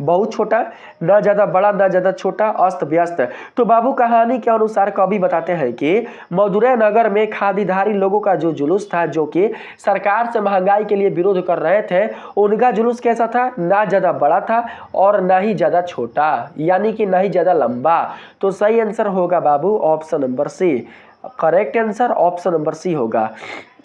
बहुत छोटा, न ज़्यादा बड़ा न ज़्यादा छोटा, अस्त व्यस्त। तो बाबू कहानी के अनुसार कवि बताते हैं कि मदुरै नगर में खादीधारी लोगों का जो जुलूस था, जो कि सरकार से महंगाई के लिए विरोध कर रहे थे, उनका जुलूस कैसा था। ना ज़्यादा बड़ा था और ना ही ज़्यादा छोटा, यानी कि ना ही ज़्यादा लंबा। तो सही आंसर होगा बाबू option number C. Correct answer option number C होगा।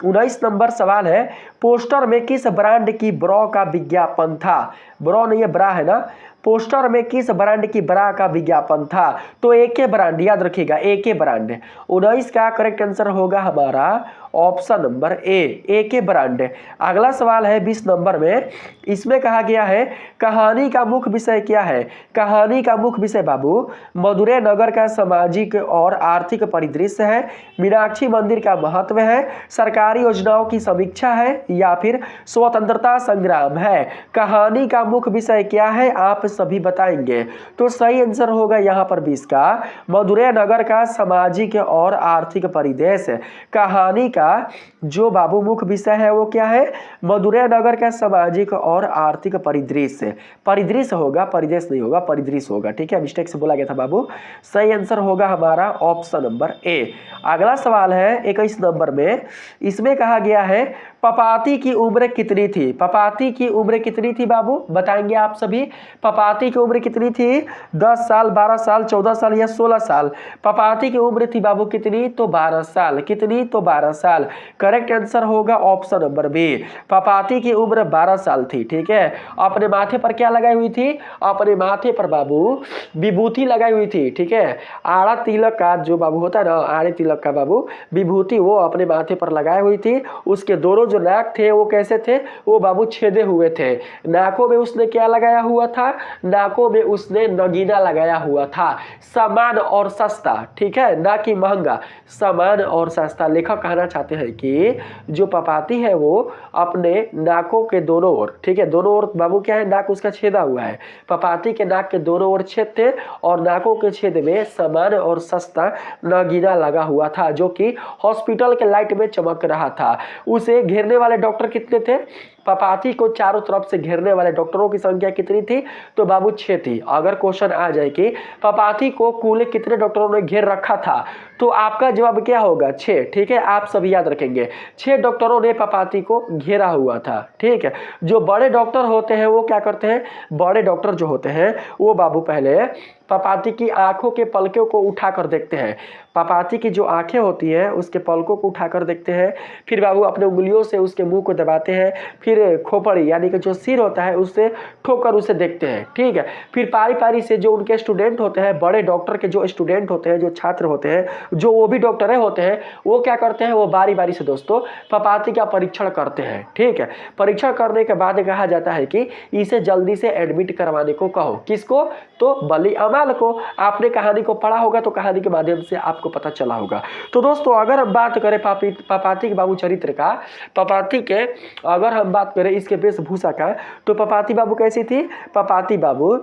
19 नंबर सवाल है पोस्टर में किस ब्रांड की ब्रा का विज्ञापन था। ब्रा नहीं है, ब्रा है ना। पोस्टर में किस ब्रांड की ब्रा का विज्ञापन था। तो एके ब्रांड, याद रखिएगा एके ब्रांड। 19 का करेक्ट आंसर होगा हमारा option number A, AK brand. अगला सवाल है 20 नंबर में। इसमें कहा गया है कहानी का मुख्य विषय क्या है। कहानी का मुख्य विषय बाबू मदुरै नगर का सामाजिक और आर्थिक परिदृश्य है, मीनाक्षी मंदिर का महत्व है, सरकारी योजनाओं की समीक्षा है, या फिर स्वतंत्रता संग्राम है। कहानी का मुख्य विषय क्या है आप सभी बताएंगे। तो सही आंसर होगा यहाँ पर 20 का मदुरै नगर का सामाजिक और आर्थिक परिदृश्य। कहानी का जो बाबू मुख्य विषय है वो क्या है, मदुरै नगर का सामाजिक और आर्थिक परिदृश्य। परिदृश्य होगा, परिदृश्य नहीं होगा, परिदृश्य होगा। ठीक है, मिस्टेक से बोला गया था बाबू। सही आंसर होगा हमारा ऑप्शन नंबर ए। अगला सवाल है 21 नंबर में। इसमें कहा गया है पपाती की उम्र कितनी थी। पपाती की उम्र कितनी थी बाबू, बताएंगे आप सभी। पपाती की उम्र कितनी थी, 10 साल, 12 साल, 14 साल या 16 साल। पपाती की उम्र थी बाबू कितनी, तो 12 साल। कितनी, तो 12 साल। करेक्ट आंसर होगा ऑप्शन नंबर बी। पपाती की उम्र 12 साल थी। ठीक है, अपने माथे पर क्या लगाई हुई थी, अपने माथे पर बाबू विभूति लगाई हुई थी। ठीक है, आड़ा तिलक का जो बाबू होता है ना, आड़े तिलक का बाबू विभूति वो अपने माथे पर लगाई हुई थी। उसके दोनों जो नाक थे वो कैसे थे, वो बाबू छेदे हुए थे। नाकों में उसने क्या लगाया हुआ था, नाकों में उसने नगीना लगाया हुआ था। सामान और सस्ता, ठीक है, ना कि महंगा, सामान और सस्ता। लेखक कहना चाहते हैं कि जो पपाती है वो अपने नाकों के दोनों ओर, ठीक है, दोनों ओर बाबू क्या है, नाक उसका छेदा हुआ है। पपाती के नाक के दोनों ओर छेद थे और नाकों के छेद में सामान और सस्ता नगीना लगा हुआ था, जो कि हॉस्पिटल के लाइट में चमक रहा था। उसे घेरने वाले डॉक्टर कितने थे, पपाती को चारों तरफ से घेरने वाले डॉक्टरों की संख्या कितनी थी, तो बाबू 6 थी। अगर क्वेश्चन आ जाए कि पपाती को कुल कितने डॉक्टरों ने घेर रखा था, तो आपका जवाब क्या होगा, 6। ठीक है, आप सभी याद रखेंगे 6 डॉक्टरों ने पपाती को घेरा हुआ था। ठीक है, जो बड़े डॉक्टर होते हैं वो क्या करते हैं, बड़े डॉक्टर जो होते हैं वो बाबू पहले पपाती की आंखों के पलकों को उठाकर देखते हैं। पपाती की जो आंखें होती हैं उसके पलकों को उठाकर देखते हैं। फिर बाबू अपने उंगलियों से उसके मुंह को दबाते हैं। फिर खोपड़ी यानी कि जो सिर होता है उससे ठोकर उसे देखते हैं। ठीक है, फिर पारी पारी से जो उनके स्टूडेंट होते हैं, बड़े डॉक्टर के जो स्टूडेंट होते हैं, जो छात्र होते हैं, जो वो भी डॉक्टर होते हैं, वो क्या करते हैं, वो बारी बारी से दोस्तों पपाती का परीक्षण करते हैं। ठीक है, परीक्षण करने के बाद कहा जाता है कि इसे जल्दी से एडमिट करवाने को कहो। किसको, तो बली अमाल को। आपने कहानी को पढ़ा होगा तो कहानी के माध्यम से आपको पता चला होगा। तो दोस्तों अगर हम बात करें पपाती के बाबू चरित्र का, पपाती के अगर हम बात करें इसके वेशभूषा का, तो पपाती बाबू कैसी थी, पपाती बाबू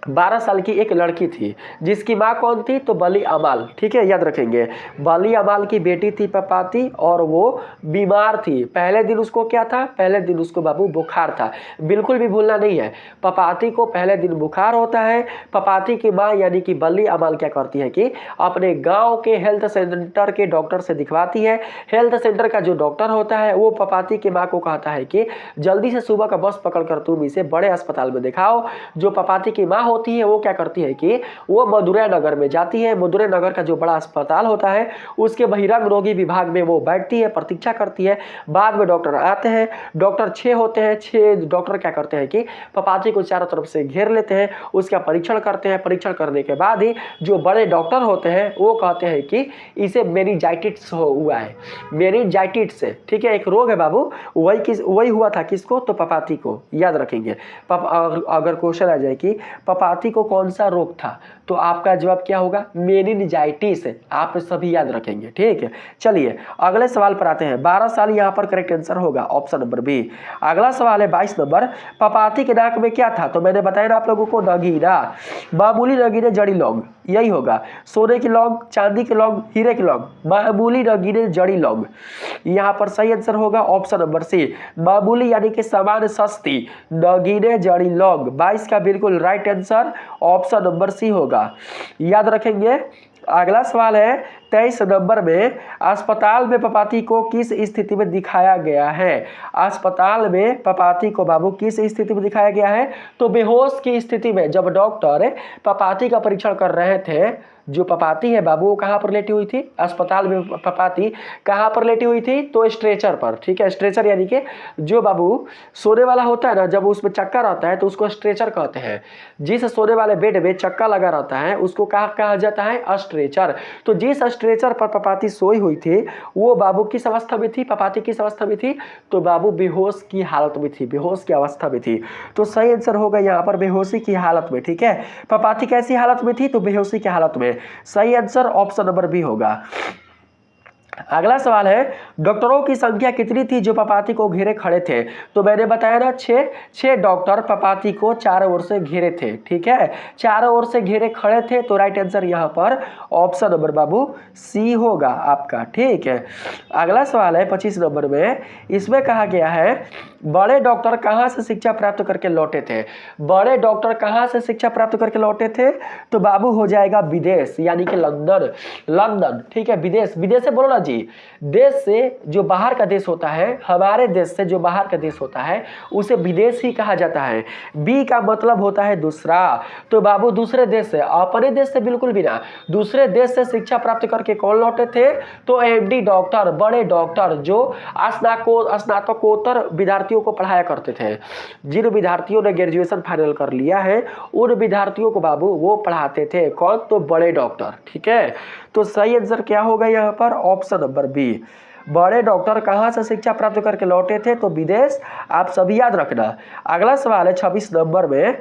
12 साल की एक लड़की थी जिसकी माँ कौन थी, तो बली अमाल। ठीक है, याद रखेंगे बली अमाल की बेटी थी पपाती और वो बीमार थी। पहले दिन उसको क्या था, पहले दिन उसको बाबू बुखार था। बिल्कुल भी भूलना नहीं है, पपाती को पहले दिन बुखार होता है। पपाती की माँ यानी कि बली अमाल क्या करती है कि अपने गाँव के हेल्थ सेंटर के डॉक्टर से दिखवाती है। हेल्थ सेंटर का जो डॉक्टर होता है वो पपाती की माँ को कहता है कि जल्दी से सुबह का बस पकड़कर तुम इसे बड़े अस्पताल में दिखाओ। जो पपाती की माँ होती है वो क्या करती है कि वो मदुरै नगर में जाती है। मदुरै नगर का जो बड़ा अस्पताल होता है उसके बहिरंग रोगी विभाग में वो बैठती है, प्रतीक्षा करती है। बाद में डॉक्टर आते हैं, डॉक्टर 6 होते हैं। 6 डॉक्टर क्या करते हैं कि पपाती को चारों तरफ से घेर लेते हैं, उसका परीक्षण करते हैं। परीक्षण करने के बाद ही जो बड़े डॉक्टर होते हैं वो कहते हैं कि इसे मेनिंजाइटिस हुआ है, मेनिंजाइटिस। ठीक है, एक रोग है बाबू, वही हुआ था किसको, तो पपाती को। याद रखेंगे। अगर क्वेश्चन आ जाए कि पपाती को कौन सा रोग था? तो आपका जवाब क्या होगा? मेनिनजाइटिस। आप सभी याद रखेंगे, ठीक है। चलिए अगले सवाल पर आते हैं। 12 साल यहाँ पर करेक्ट आंसर होगा, ऑप्शन नंबर बी। अगला सवाल है 22 नंबर। पपाती के नाक में क्या था? तो मैंने बताया ना आप लोगों को, नगीना, मामूली नगीने जड़ी लौंग, यही होगा। सोने की लौंग, चांदी की लौंग, हीरे की लौंग, मामूली नगीने जड़ी लौंग। यहाँ पर सही आंसर होगा ऑप्शन नंबर सी, मामूली यानी कि सामान्य सस्ती नगीने जड़ी लौंग। 22 का बिल्कुल right answer option number C होगा, याद रखेंगे। अगला सवाल है 23 नंबर में। अस्पताल में पपाती को किस स्थिति में दिखाया गया है? अस्पताल में पपाती को बाबू किस स्थिति में दिखाया गया है? तो बेहोश की स्थिति में। जब डॉक्टर पपाती का परीक्षण कर रहे थे, जो पपाती है बाबू वो कहाँ पर लेटी हुई थी? अस्पताल में पपाती कहाँ पर लेटी हुई थी? तो स्ट्रेचर पर, ठीक है। स्ट्रेचर यानी कि जो बाबू सोने वाला होता है ना, जब उसमें चक्का रहता है तो उसको स्ट्रेचर कहते हैं। जिस सोने वाले बेड में चक्का लगा रहता है उसको कहा जाता है? स्ट्रेचर। तो जिस स्ट्रेचर पर पपाती सोई हुई थी वो बाबू किस अवस्था में थी? पपाती किस अवस्था में थी? तो बाबू बेहोश की हालत में थी, बेहोश की अवस्था में थी। तो सही आंसर होगा यहाँ पर बेहोशी की हालत में, ठीक है। पपाती कैसी हालत में थी? तो बेहोशी की हालत में। सही आंसर ऑप्शन नंबर बी होगा। अगला सवाल है, डॉक्टरों की संख्या कितनी थी जो पपाती को घेरे खड़े थे? तो मैंने बताया ना, 6 डॉक्टर पपाती को चारों ओर से घेरे थे, ठीक है। चारों ओर से घेरे खड़े थे, तो राइट आंसर यहाँ पर ऑप्शन नंबर बाबू सी होगा आपका, ठीक है। अगला सवाल है 25 नंबर में। इसमें कहा गया है, बड़े डॉक्टर कहाँ से शिक्षा प्राप्त करके लौटे थे? बड़े डॉक्टर कहाँ से शिक्षा प्राप्त करके लौटे थे? तो बाबू हो जाएगा विदेश, यानी कि लंदन, लंदन, ठीक है। विदेश, विदेश से बोलो ना जी, देश से जो बाहर का देश होता है, हमारे देश से जो बाहर का देश होता है उसे विदेश ही कहा जाता है। बी का मतलब होता है दूसरा। तो बाबू दूसरे देश से, अपने देश से बिल्कुल भी ना, दूसरे देश से शिक्षा प्राप्त करके कौन लौटे थे? तो एमडी डॉक्टर, बड़े डॉक्टर जो स्नातकोत्तर विद्यार्थियों को पढ़ाया करते थे। जिन विद्यार्थियों ने ग्रेजुएशन फाइनल कर लिया है उन विद्यार्थियों को बाबू वो पढ़ाते थे। कौन? तो बड़े डॉक्टर, ठीक है। तो सही आंसर क्या होगा यहाँ पर? Option number B. बड़े डॉक्टर कहाँ से शिक्षा प्राप्त करके लौटे थे? तो विदेश। आप सभी याद रखना। अगला सवाल है 26 नंबर में।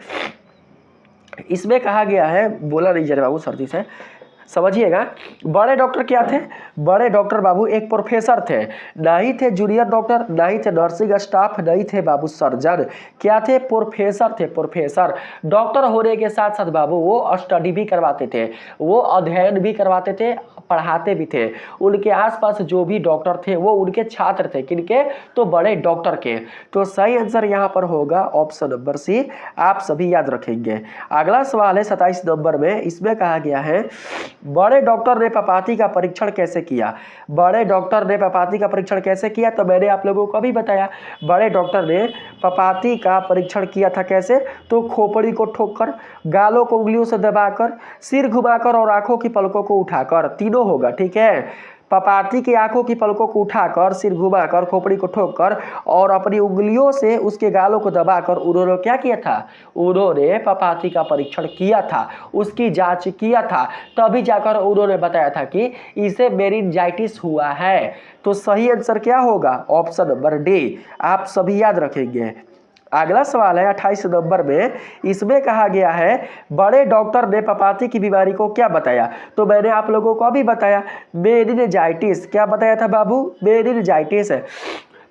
इसमें कहा गया है, बोला नहीं जा रहा बाबू सर्दी से, समझिएगा। बड़े डॉक्टर क्या थे? बड़े डॉक्टर बाबू एक प्रोफेसर थे, नहीं थे जूनियर डॉक्टर, नहीं थे नर्सिंग स्टाफ, नहीं थे बाबू सर्जन। क्या थे? प्रोफेसर थे, प्रोफेसर। डॉक्टर होने के साथ साथ बाबू वो स्टडी भी करवाते थे, वो अध्ययन भी करवाते थे, पढ़ाते भी थे। उनके आसपास जो भी डॉक्टर थे वो उनके छात्र थे। किनके? तो बड़े डॉक्टर के। तो सही आंसर यहाँ पर होगा ऑप्शन नंबर सी, आप सभी याद रखेंगे। अगला सवाल है 27 नंबर में। इसमें कहा गया है, बड़े डॉक्टर ने पपाती का परीक्षण कैसे किया? बड़े डॉक्टर ने पपाती का परीक्षण कैसे किया? तो मैंने आप लोगों को भी बताया, बड़े डॉक्टर ने पपाती का परीक्षण किया था। कैसे? तो खोपड़ी को ठोककर, गालों को उंगलियों से दबाकर, सिर घुमाकर और आंखों की पलकों को उठाकर, तीनों होगा, ठीक है। पपाती की आंखों की पलकों को उठाकर, सिर घुमाकर, खोपड़ी को ठोककर और अपनी उंगलियों से उसके गालों को दबाकर उन्होंने क्या किया था? उन्होंने पपाती का परीक्षण किया था, उसकी जांच किया था, तभी जाकर उन्होंने बताया था कि इसे मेनिंजाइटिस हुआ है। तो सही आंसर क्या होगा? ऑप्शन नंबर डी, आप सभी याद रखेंगे। अगला सवाल है 28 नंबर में। इसमें कहा गया है, बड़े डॉक्टर ने पपाती की बीमारी को क्या बताया? तो मैंने आप लोगों को भी बताया, मेनिंजाइटिस। क्या बताया था बाबू? मेनिंजाइटिस।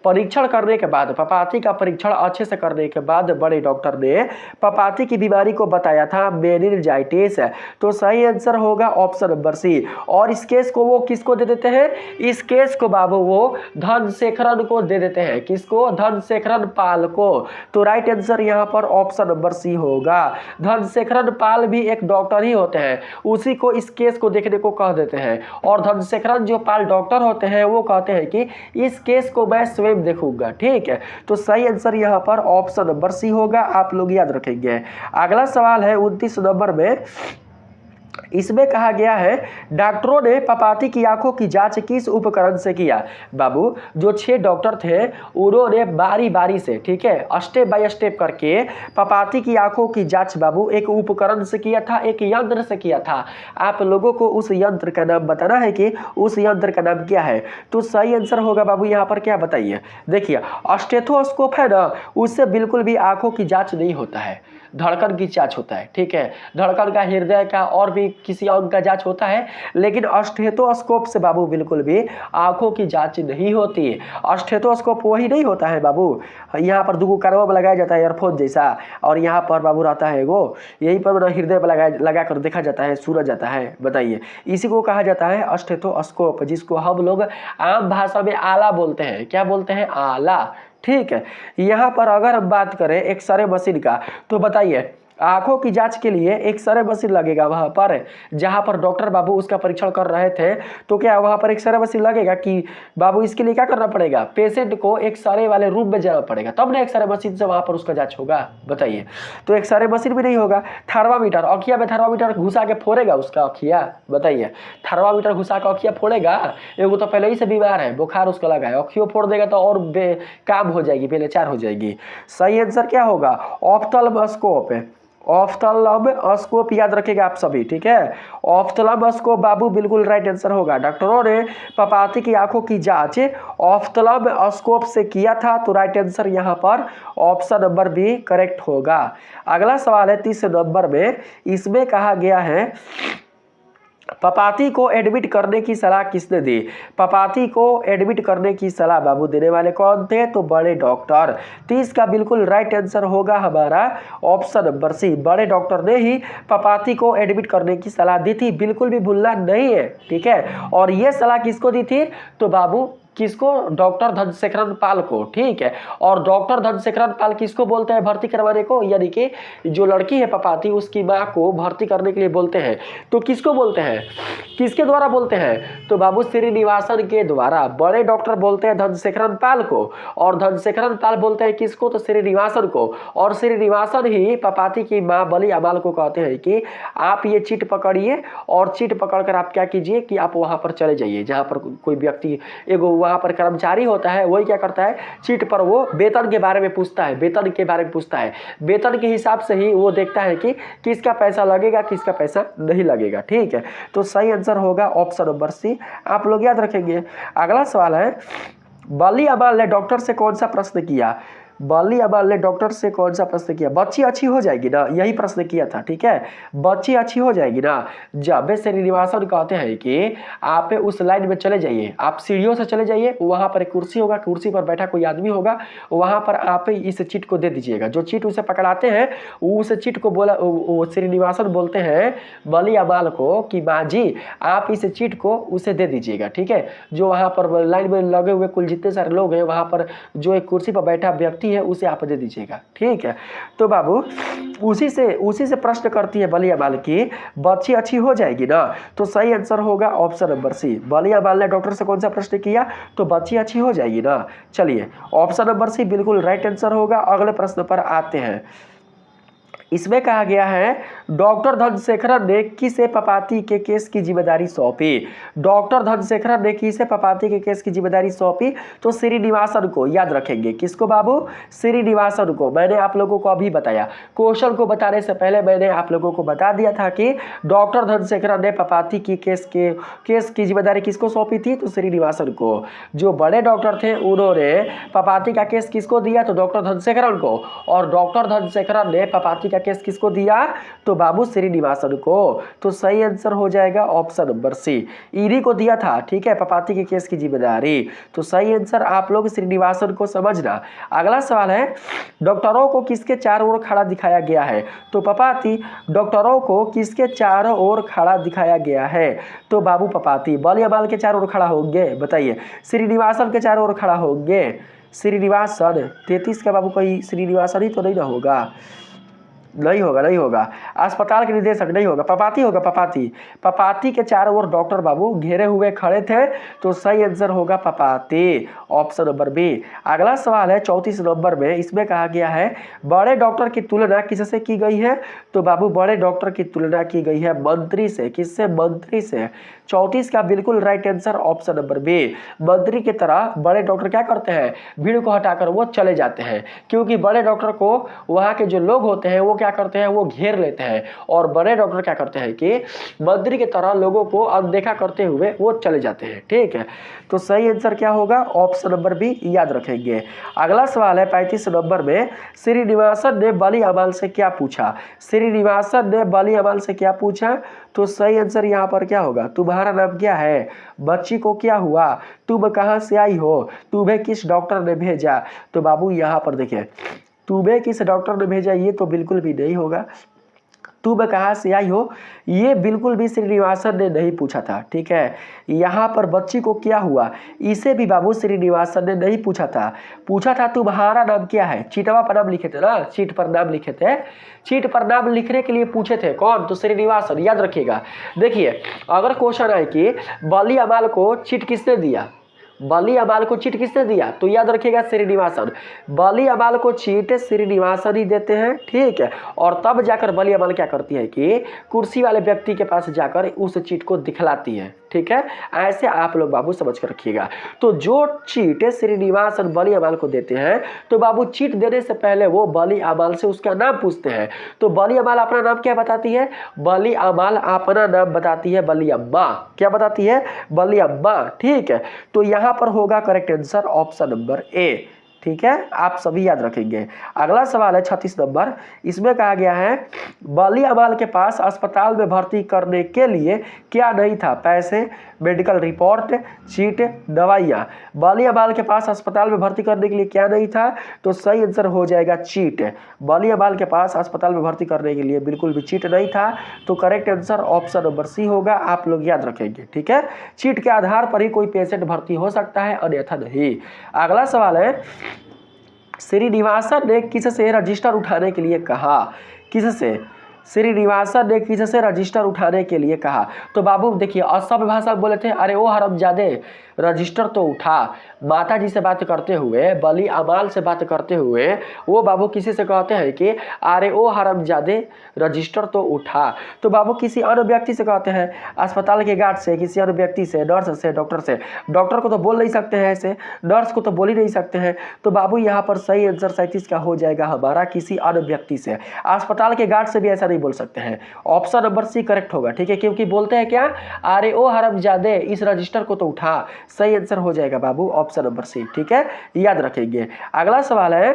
परीक्षण करने के बाद, पपाती का परीक्षण अच्छे से करने के बाद बड़े डॉक्टर ने पपाती की बीमारी को बताया था मेनिंजाइटिस। तो सही आंसर होगा ऑप्शन नंबर सी। और इस केस को वो किसको दे देते हैं? इस केस को बाबू वो धनशेखरन को दे देते हैं। किसको? धनशेखरन पाल को। तो राइट आंसर यहाँ पर ऑप्शन नंबर सी होगा। धनशेखरन पाल भी एक डॉक्टर ही होते हैं, उसी को इस केस को देखने को कह देते हैं। और धनशेखरन जो पाल डॉक्टर होते हैं वो कहते हैं कि इस केस को मैं स्वयं देखूंगा, ठीक है। तो सही आंसर यहां पर ऑप्शन नंबर सी होगा, आप लोग याद रखेंगे। अगला सवाल है 29 नंबर में। इसमें कहा गया है डॉक्टरों ने पपाती की आंखों की जांच किस उपकरण से किया। बाबू जो 6 डॉक्टर थे उन्होंने बारी बारी से, ठीक है, स्टेप बाय स्टेप करके पपाती की आंखों की जांच बाबू एक उपकरण से किया था, एक यंत्र से किया था। आप लोगों को उस यंत्र का नाम बताना है कि उस यंत्र का नाम क्या है। तो सही आंसर होगा बाबू यहाँ पर क्या बताइए, देखिए स्टेथोस्कोप है ना, उससे बिल्कुल भी आंखों की जांच नहीं होता है, धड़कन की जांच होता है, ठीक है, धड़कन का, हृदय का और भी किसी अंग का जांच होता है, लेकिन स्टेथोस्कोप से बाबू बिल्कुल भी आंखों की जांच नहीं होती है। स्टेथोस्कोप वही नहीं होता है बाबू, यहाँ पर दुगो कानों में लगाया जाता है ईयरफोन जैसा, और यहाँ पर बाबू रहता है वो, यही पर हृदय पर लगा कर देखा जाता है, सुना जाता है। बताइए इसी को कहा जाता है स्टेथोस्कोप, जिसको हम लोग आम भाषा में आला बोलते हैं। क्या बोलते हैं? आला। ठीक है, यहाँ पर अगर हम बात करें एक्सरे मशीन का, तो बताइए आंखों की जांच के लिए एक्सरे मशीन लगेगा वहां पर, जहां पर डॉक्टर बाबू उसका परीक्षण कर रहे थे, तो क्या वहां पर एक्सरे मशीन लगेगा कि बाबू इसके लिए क्या करना पड़ेगा, पेशेंट को एक्सरे वाले रूम में जाना पड़ेगा, तब ना एक्सरे मशीन से वहां पर उसका जांच होगा। बताइए, तो एक्सरे मशीन भी नहीं होगा। थर्मामीटर, अखिया में थर्मामीटर घुसा के फोड़ेगा उसका अखिया? बताइए, थर्मामीटर घुसा के अखिया फोड़ेगा? एगो तो पहले ही से बीमार है, बुखार उसको लगा है, अखियों फोड़ देगा तो और बेकाम हो जाएगी, बेलचार हो जाएगी। सही आंसर क्या होगा? ऑफ्थल्मोस्कोप। ऑफ्थल्मोस्कोप याद रखेगा आप सभी, ठीक है, ऑफ्थल्मोस्कोप बाबू बिल्कुल राइट आंसर होगा। डॉक्टरों ने पपाती की आंखों की जांच ऑफ्थल्मोस्कोप से किया था, तो राइट आंसर यहाँ पर ऑप्शन नंबर बी करेक्ट होगा। अगला सवाल है 30 नंबर में, इसमें कहा गया है पपाती को एडमिट करने की सलाह किसने दी? पपाती को एडमिट करने की सलाह बाबू देने वाले कौन थे? तो बड़े डॉक्टर। 30 का बिल्कुल राइट आंसर होगा हमारा ऑप्शन नंबर सी, बड़े डॉक्टर ने ही पपाती को एडमिट करने की सलाह दी थी, बिल्कुल भी भूलना नहीं है, ठीक है। और यह सलाह किसको दी थी? तो बाबू किसको? डॉक्टर धनशेखरन पाल को, ठीक है। और डॉक्टर धनशेखरन पाल किसको बोलते हैं भर्ती करवाने को? यानी कि जो लड़की है पपाती, उसकी माँ को भर्ती करने के लिए बोलते हैं। तो किसको बोलते हैं, किसके द्वारा बोलते हैं? तो बाबू श्रीनिवासन के द्वारा। बड़े डॉक्टर बोलते हैं धनशेखरन पाल को, और धनशेखरन पाल बोलते हैं किसको? तो श्रीनिवासन को। और श्रीनिवासन ही पपाती की माँ बली अमाल को कहते हैं कि आप ये चिट पकड़िए, और चिट पकड़कर आप क्या कीजिए कि आप वहां पर चले जाइए जहां पर कोई व्यक्ति, एगो वहां पर कर्मचारी होता है, वही क्या करता है, चिट पर वो वेतन के बारे में पूछता है, वेतन के बारे में पूछता है, वेतन के हिसाब से ही वो देखता है कि किसका पैसा लगेगा, किसका पैसा नहीं लगेगा, ठीक है। तो सही आंसर होगा ऑप्शन नंबर सी, आप लोग याद रखेंगे। अगला सवाल है, बली अमाल ने डॉक्टर से कौन सा प्रश्न किया? बली अमाल ने डॉक्टर से कौन सा प्रश्न किया? बच्ची अच्छी हो जाएगी ना, यही प्रश्न किया था, ठीक है, बच्ची अच्छी हो जाएगी ना। जब श्रीनिवासन कहते हैं कि आप उस लाइन में चले जाइए, आप सीढ़ियों से चले जाइए, वहां पर एक कुर्सी होगा, कुर्सी पर बैठा कोई आदमी होगा, वहां पर आप इस चिट को दे दीजिएगा। जो चिट उसे पकड़ाते हैं उस चिट को बोला, श्रीनिवासन बोलते हैं बली अमाल को कि माँ जी आप इस चिट को उसे दे दीजिएगा, ठीक है। जो वहां पर लाइन में लगे हुए कुल जितने सारे लोग हैं, वहां पर जो एक कुर्सी पर बैठा व्यक्ति है उसे आप दे दीजिएगा, ठीक है। तो बाबू उसी से प्रश्न करती है बली अमाल की बच्ची अच्छी हो जाएगी ना। तो सही आंसर होगा ऑप्शन नंबर सी, बली अमाल ने डॉक्टर से कौन सा प्रश्न किया? तो बच्ची अच्छी हो जाएगी ना। चलिए ऑप्शन नंबर सी बिल्कुल राइट आंसर होगा। अगले प्रश्न पर आते हैं, इसमें कहा गया है डॉक्टर धनशेखरन ने किसे पपाती के केस की जिम्मेदारी सौंपी? डॉक्टर धनशेखरन ने किसे पपाती के केस की जिम्मेदारी सौंपी? तो श्रीनिवासन को। याद रखेंगे किसको बाबू? श्रीनिवासन को। मैंने आप लोगों को अभी बताया, क्वेश्चन को बताने से पहले मैंने आप लोगों को बता दिया था कि डॉक्टर धनशेखरन ने पपाती की केस की जिम्मेदारी किसको सौंपी थी? तो श्रीनिवासन को। जो बड़े डॉक्टर थे उन्होंने पपाती का केस किसको दिया? तो डॉक्टर धनशेखरन को। और डॉक्टर धनशेखरन ने पपाती का केस किसको दिया? तो बाबू श्रीनिवासन को। तो सही आंसर हो जाएगा ऑप्शन नंबर सी, ईडी को दिया था, ठीक है, पपाती के केस की जिम्मेदारी। तो सही आंसर आप लोग श्रीनिवासन को समझना। अगला सवाल है, डॉक्टरों को किसके चारों ओर खड़ा दिखाया गया है? तो पपाती। डॉक्टरों को किसके चारों ओर खड़ा दिखाया गया है? तो बाबू पपाती। बली अमाल के चारों ओर खड़ा होंगे? बताइए। श्रीनिवासन के चारों ओर खड़ा होंगे? श्रीनिवासन। 33 का बाबू कोई श्रीनिवासन ही तो नहीं ना होगा। नहीं होगा, नहीं होगा। अस्पताल के निदेशक नहीं होगा, पपाती होगा, पपाती। पपाती के चारों ओर डॉक्टर बाबू घेरे हुए खड़े थे, तो सही आंसर होगा पपाती, ऑप्शन नंबर बी। अगला सवाल है 34 नंबर में, इसमें कहा गया है बड़े डॉक्टर की तुलना किससे की गई है? तो बाबू बड़े डॉक्टर की तुलना की गई है मंत्री से। किससे? मंत्री से। 34 का बिल्कुल right answer option number B. मंत्री की तरह बड़े डॉक्टर क्या करते हैं? भीड़ को हटाकर वो चले जाते हैं, क्योंकि बड़े डॉक्टर को वहां के जो लोग होते हैं वो क्या करते हैं? वो घेर लेते हैं, और बड़े डॉक्टर क्या करते हैं कि मंत्री की तरह लोगों को अनदेखा करते हुए वो चले जाते हैं। ठीक है, तो सही आंसर क्या होगा? ऑप्शन नंबर बी, याद रखेंगे। अगला सवाल है 35 नंबर में, श्रीनिवासन ने बली अमाल से क्या पूछा? श्रीनिवासन ने बली अमाल से क्या पूछा? तो सही आंसर यहाँ पर क्या होगा? तुम्हारा नाम क्या है? बच्ची को क्या हुआ? तुम कहाँ से आई हो? तुम्हें किस डॉक्टर ने भेजा? तो बाबू यहाँ पर देखिए, तुम्हें किस डॉक्टर ने भेजा, ये तो बिल्कुल भी नहीं होगा। तुम कहाँ से आई हो, ये बिल्कुल भी श्रीनिवासन ने नहीं पूछा था। ठीक है, यहाँ पर बच्ची को क्या हुआ, इसे भी बाबू श्रीनिवासन ने नहीं पूछा था। पूछा था तुम्हारा नाम क्या है। चीटवा पर नाम लिखे थे ना, चीट पर नाम लिखे थे, चीट पर नाम लिखने के लिए पूछे थे। कौन? तो श्रीनिवासन, याद रखिएगा। देखिए, अगर क्वेश्चन है कि बली अमाल को चीट किसने दिया, बली अमाल को चीट किसने दिया, तो याद रखिएगा श्रीनिवासन। बली अमाल को चीट श्रीनिवासन ही देते हैं। ठीक है, और तब जाकर बली अमाल क्या करती है कि कुर्सी वाले व्यक्ति के पास जाकर उस चीट को दिखलाती है। ठीक है, ऐसे आप लोग बाबू समझ कर रखिएगा। तो जो चीट श्रीनिवासन बली अमाल को देते हैं, तो बाबू चीट देने से पहले वो बली अमाल से उसका नाम पूछते हैं। तो बली अमाल अपना नाम क्या बताती है? बली अमाल अपना नाम बताती है बली अम्मा। क्या बताती है? बली अम्मा। ठीक है, तो यहाँ पर होगा करेक्ट आंसर ऑप्शन नंबर ए। ठीक है, आप सभी याद रखेंगे। अगला सवाल है 36 नंबर, इसमें कहा गया है बली अमाल के पास अस्पताल में भर्ती करने के लिए क्या नहीं था? पैसे, मेडिकल रिपोर्ट, चीट, दवाइयाँ। बली अमाल के पास अस्पताल में भर्ती करने के लिए क्या नहीं था? तो सही आंसर हो जाएगा चीट। बली अमाल के पास अस्पताल में भर्ती करने के लिए बिल्कुल भी चीट नहीं था, तो correct answer option number C होगा। आप लोग याद रखेंगे। ठीक है, चीट के आधार पर ही कोई पेशेंट भर्ती हो सकता है, अन्यथा नहीं। अगला सवाल है श्रीनिवासन ने किससे रजिस्टर उठाने के लिए कहा? किससे? श्रीनिवासन ने किससे रजिस्टर उठाने के लिए कहा? तो बाबू देखिए, असभ्य भाषा बोले थे, अरे ओ हरामजादे रजिस्टर तो उठा। माता जी से बात करते हुए, बली अमाल से बात करते हुए वो बाबू किसी से कहते हैं कि अरे ओ हरामजादे रजिस्टर तो उठा। तो बाबू किसी अन्य व्यक्ति से कहते हैं, अस्पताल के गार्ड से, किसी अन्य व्यक्ति से, नर्स से, डॉक्टर से। डॉक्टर को तो बोल नहीं सकते हैं ऐसे, नर्स को तो बोल ही नहीं सकते हैं। तो बाबू यहाँ पर सही आंसर 37 का हो जाएगा हमारा, किसी अन्य व्यक्ति से। अस्पताल के गार्ड से भी ऐसा नहीं बोल सकते हैं। ऑप्शन नंबर सी करेक्ट होगा। ठीक है, क्योंकि बोलते हैं क्या? अरे ओ हरामजादे इस रजिस्टर को तो उठा। सही आंसर हो जाएगा बाबू ऑप्शन नंबर सी। ठीक है, याद रखेंगे। अगला सवाल है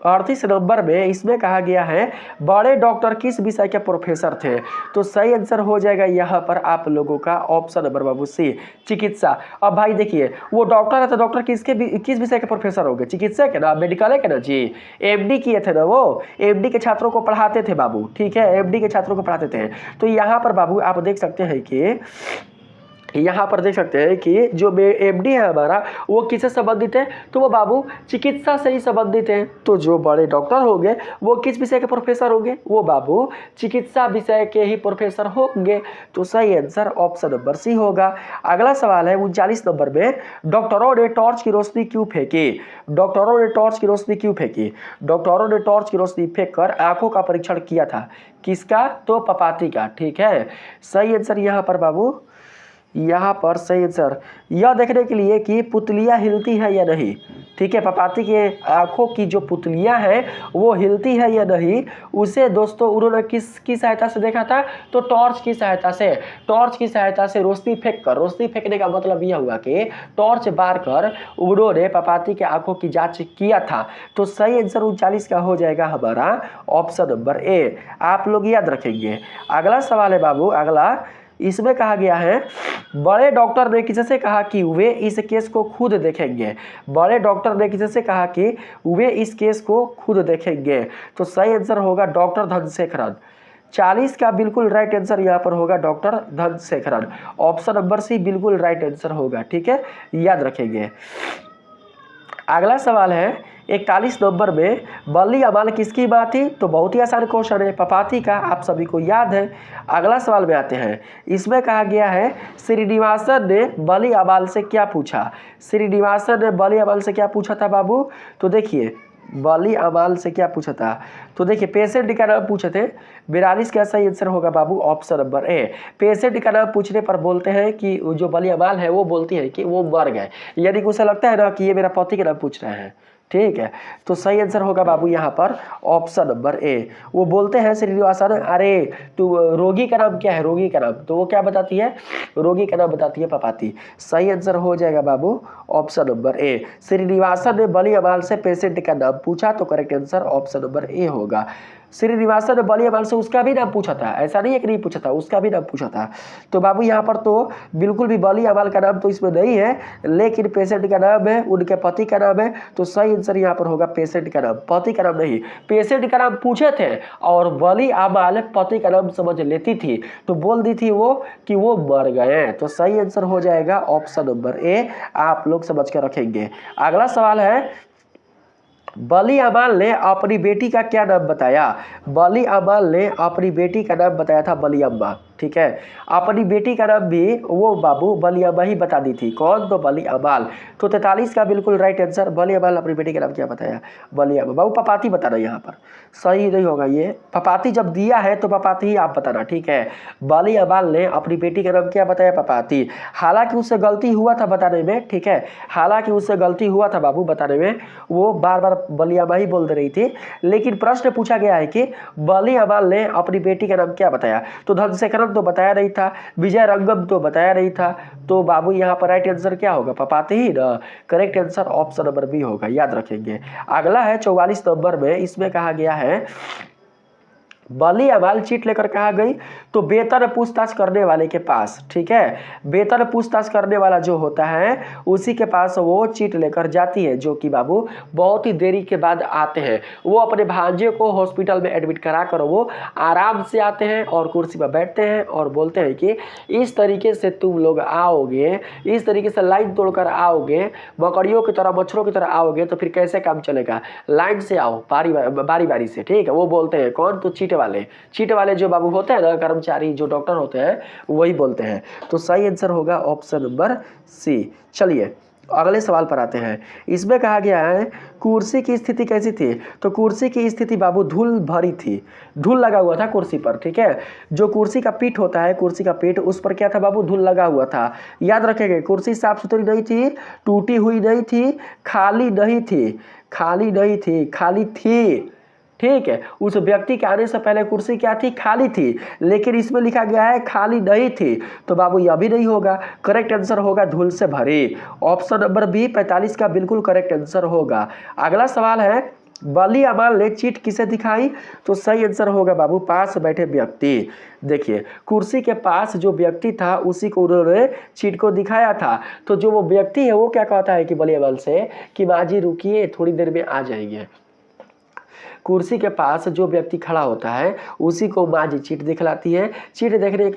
38 नंबर में, इसमें कहा गया है बड़े डॉक्टर किस विषय के प्रोफेसर थे? तो सही आंसर हो जाएगा यहाँ पर आप लोगों का ऑप्शन नंबर बाबू सी, चिकित्सा। अब भाई देखिए, वो डॉक्टर है तो डॉक्टर किस विषय के प्रोफेसर हो गए? चिकित्सक है ना, मेडिकल है क्या ना जी। एमडी किए थे ना वो, एमडी के छात्रों को पढ़ाते थे बाबू। ठीक है, एमडी के छात्रों को पढ़ाते थे। तो यहाँ पर बाबू आप देख सकते हैं कि यहाँ पर देख सकते हैं कि जो एमडी है हमारा, वो किससे संबंधित है? तो वो बाबू चिकित्सा से ही संबंधित है। तो जो बड़े डॉक्टर होंगे वो किस विषय के प्रोफेसर होंगे? वो बाबू चिकित्सा विषय के ही प्रोफेसर होंगे। तो सही आंसर ऑप्शन नंबर सी होगा। अगला सवाल है 39 नंबर में, डॉक्टरों ने टॉर्च की रोशनी क्यों फेंकी? डॉक्टरों ने टॉर्च की रोशनी क्यों फेंकी? डॉक्टरों ने टॉर्च की रोशनी फेंक कर आंखों का परीक्षण किया था। किसका? तो पपाती का। ठीक है, सही आंसर यहाँ पर बाबू, यहाँ पर सही आंसर यह देखने के लिए कि पुतलियाँ हिलती है या नहीं। ठीक है, पपाती के आंखों की जो पुतलियाँ हैं वो हिलती है या नहीं, उसे दोस्तों उन्होंने किसकी सहायता से देखा था? तो टॉर्च की सहायता से। टॉर्च की सहायता से रोशनी फेंक कर, रोशनी फेंकने का मतलब यह हुआ कि टॉर्च बार कर उन्होंने पपाती के आंखों की जाँच किया था। तो सही आंसर 39 का हो जाएगा हमारा ऑप्शन नंबर ए। आप लोग याद रखेंगे। अगला सवाल है बाबू, अगला इसमें कहा गया है बड़े डॉक्टर ने किससे कहा कि वे इस केस को खुद देखेंगे? बड़े डॉक्टर ने किससे कहा कि वे इस केस को खुद देखेंगे? तो सही आंसर होगा डॉक्टर धनशेखरन। 40 का बिल्कुल राइट आंसर यहाँ पर होगा डॉक्टर धनशेखरन। ऑप्शन नंबर सी बिल्कुल राइट आंसर होगा। ठीक है, याद रखेंगे। अगला सवाल है 41 नंबर में, बली अमाल किसकी माँ थी? तो बहुत ही आसान क्वेश्चन है, पपाती का, आप सभी को याद है। अगला सवाल में आते हैं, इसमें कहा गया है श्रीनिवासन ने बली अमाल से क्या पूछा? श्रीनिवासन ने बली अमाल से क्या पूछा था बाबू? तो देखिए बली अमाल से क्या पूछा था, तो देखिए पेशेंट का नाम पूछे थे। 42 का सही आंसर होगा बाबू ऑप्शन नंबर ए। पेशेंट का नाम पूछने पर बोलते हैं कि जो बली अमाल है वो बोलती है कि वो मर गए, यानी कि उसे लगता है ना कि ये मेरा पति का नाम पूछ रहे हैं, ठीक है। तो सही आंसर होगा बाबू यहाँ पर ऑप्शन नंबर ए। वो बोलते हैं श्रीनिवासन, अरे तू रोगी का नाम क्या है? रोगी का नाम, तो वो क्या बताती है? रोगी का नाम बताती है पपाती। सही आंसर हो जाएगा बाबू ऑप्शन नंबर ए। श्रीनिवासन ने बली अमाल से पेशेंट का नाम पूछा, तो करेक्ट आंसर ऑप्शन नंबर ए होगा। श्रीनिवासन ने बली अमाल से उसका भी नाम पूछा था, ऐसा नहीं है कि नहीं पूछा था, उसका भी नाम पूछा था। तो बाबू यहाँ पर तो बिल्कुल भी बली अमाल का नाम तो इसमें नहीं है, लेकिन पेशेंट का नाम है, उनके पति का नाम है। तो सही आंसर यहाँ पर होगा पेशेंट का नाम, पति का नाम नहीं। पेशेंट का नाम पूछे थे और बली अमाल पति का नाम समझ लेती थी, तो बोल दी थी वो कि वो मर गए। तो सही आंसर हो जाएगा ऑप्शन नंबर ए, आप लोग समझ कर रखेंगे। अगला सवाल है, बली अमाल ने अपनी बेटी का क्या नाम बताया? बली अमाल ने अपनी बेटी का नाम बताया था बली अम्मा, ठीक है। अपनी बेटी का नाम भी वो बाबू बली अम्मा ही बता दी थी। कौन? तो बली अमाल। तो 43 का बिल्कुल राइट आंसर, बली अमाल अपनी बेटी का नाम क्या बताया? बली अम्मा। बाबू पपाती बताना, यहाँ पर सही नहीं होगा ये, पपाती जब दिया है तो पपाती ही आप बताना, ठीक है। बली अमाल ने अपनी बेटी का नाम क्या बताया? पपाती। हालांकि उससे गलती हुआ था बताने में, ठीक है, हालांकि उससे गलती हुआ था बाबू बताने में, वो बार बार बली अम्मा ही बोल रही थी, लेकिन प्रश्न पूछा गया है कि बली अमाल ने अपनी बेटी का नाम क्या बताया? तो धनशेखरन तो बताया नहीं था, विजय रंगम तो बताया नहीं था, तो बाबू यहाँ पर राइट आंसर क्या होगा? पपाती ही ना। Correct answer option number B होगा, याद रखेंगे। अगला है 44 नंबर में, इसमें कहा गया है बली अमाल चीट लेकर कहाँ गई? तो वेतन पूछताछ करने वाले के पास, ठीक है। वेतन पूछताछ करने वाला जो होता है उसी के पास वो चीट लेकर जाती है, जो कि बाबू बहुत ही देरी के बाद आते हैं। वो अपने भांजे को हॉस्पिटल में एडमिट करा कर वो आराम से आते हैं और कुर्सी पर बैठते हैं और बोलते हैं कि इस तरीके से तुम लोग आओगे, इस तरीके से लाइन तोड़कर आओगे, मकड़ियों की तरह मच्छरों की तरह आओगे, तो फिर कैसे काम चलेगा? लाइन से आओ, बारी बारी से, ठीक है। वो बोलते हैं कौन? तो चीट वाले जो बाबू होते हैं ना, कर्मचारी जो डॉक्टर होते हैं, वही बोलते हैं। तो सही आंसर होगा ऑप्शन नंबर सी। चलिए अगले सवाल पर आते हैं। इसमें कहा गया है कुर्सी की स्थिति कैसी थी? तो कुर्सी की स्थिति बाबू धूल भरी थी, धूल लगा हुआ था कुर्सी पर, ठीक है। जो कुर्सी का पीठ होता है, कुर्सी का पीठ, उस पर क्या था बाबू? धूल लगा हुआ था। याद रखेंगे, कुर्सी साफ सुथरी नहीं थी, टूटी हुई नहीं थी, खाली नहीं थी, खाली नहीं थी, खाली थी, ठीक है। उस व्यक्ति के आने से पहले कुर्सी क्या थी? खाली थी, लेकिन इसमें लिखा गया है खाली नहीं थी, तो बाबू यह भी नहीं होगा। करेक्ट आंसर होगा धूल से भरी। ऑप्शन नंबर बी 45 का बिल्कुल करेक्ट आंसर होगा। अगला सवाल है बली अमाल ने चीट किसे दिखाई? तो सही आंसर होगा बाबू पास बैठे व्यक्ति। देखिए कुर्सी के पास जो व्यक्ति था उसी को उन्होंने चीट को दिखाया था। तो जो वो व्यक्ति है वो क्या कहता है कि बली अमाल से कि माँ जी रुकिए, थोड़ी देर में आ जाएंगे। कुर्सी के पास जो व्यक्ति खड़ा होता है उसी को माँ जी चीट दिखलाती है। चीट देखने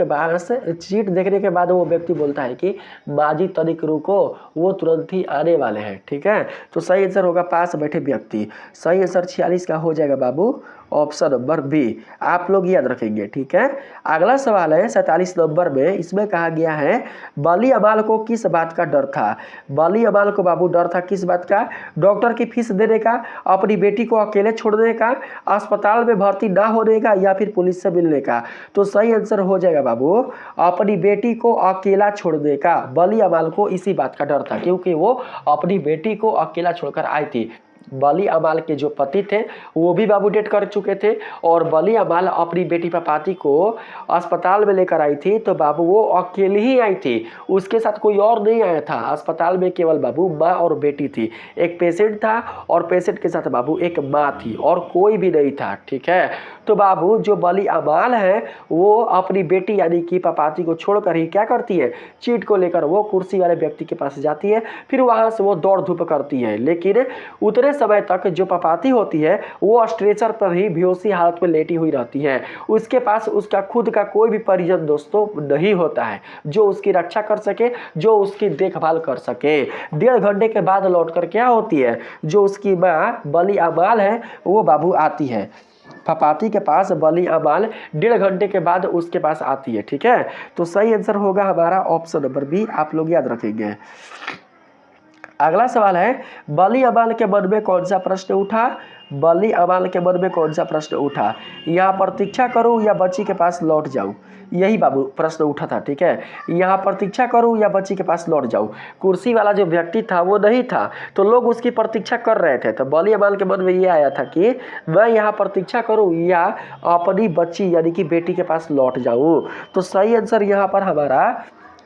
के बाद वो व्यक्ति बोलता है कि माँ जी तनिक रुको, वो तुरंत ही आने वाले हैं, ठीक है। तो सही आंसर होगा पास बैठे व्यक्ति। सही आंसर 46 का हो जाएगा बाबू ऑप्शन नंबर बी, आप लोग याद रखेंगे, ठीक है। अगला सवाल है 47 नंबर में, इसमें कहा गया है बली अमाल को किस बात का डर था? बली अमाल को बाबू डर था किस बात का? डॉक्टर की फीस देने का, अपनी बेटी को अकेले छोड़ने का, अस्पताल में भर्ती ना होने का, या फिर पुलिस से मिलने का। तो सही आंसर हो जाएगा बाबू अपनी बेटी को अकेला छोड़ने का। बली अमाल को इसी बात का डर था क्योंकि वो अपनी बेटी को अकेला छोड़कर आई थी। बली अमाल के जो पति थे वो भी बाबू डेट कर चुके थे और बली अमाल अपनी बेटी पपाती को अस्पताल में लेकर आई थी, तो बाबू वो अकेली ही आई थी, उसके साथ कोई और नहीं आया था। अस्पताल में केवल बाबू माँ और बेटी थी, एक पेशेंट था और पेशेंट के साथ बाबू एक माँ थी और कोई भी नहीं था, ठीक है। तो बाबू जो बली अमाल है वो अपनी बेटी यानी कि पपाती को छोड़कर ही क्या करती है? चीट को लेकर वो कुर्सी वाले व्यक्ति के पास जाती है, फिर वहां से वो दौड़ धूप करती है, लेकिन उतने समय तक जो पपाती होती है वो स्ट्रेचर पर ही बेहोशी हालत में लेटी हुई रहती है। उसके पास उसका खुद का कोई भी परिजन दोस्तों नहीं होता है जो उसकी रक्षा कर सके, जो उसकी देखभाल कर सके। 1.5 घंटे के बाद लौटकर क्या होती है, जो उसकी माँ बली अमाल है वो बाबू आती है पपाती के पास। बली अमाल 1.5 घंटे के बाद उसके पास आती है। ठीक है, तो सही आंसर होगा हमारा ऑप्शन नंबर बी, आप लोग याद रखेंगे। अगला सवाल है, बली अमाल के मन में कौन सा प्रश्न उठा? बली अमाल के मन में कौन सा प्रश्न उठा? यहाँ प्रतीक्षा करूं या बच्ची के पास लौट जाऊं, यही बाबू प्रश्न उठा था। ठीक है, यहाँ प्रतीक्षा करूं या बच्ची के पास लौट जाऊं। कुर्सी वाला जो व्यक्ति था वो नहीं था, तो लोग उसकी प्रतीक्षा कर रहे थे। तो बली अमाल के मन में ये आया था कि मैं यहाँ प्रतीक्षा करूं या अपनी बच्ची यानी कि बेटी के पास लौट जाऊं। तो सही आंसर यहाँ पर हमारा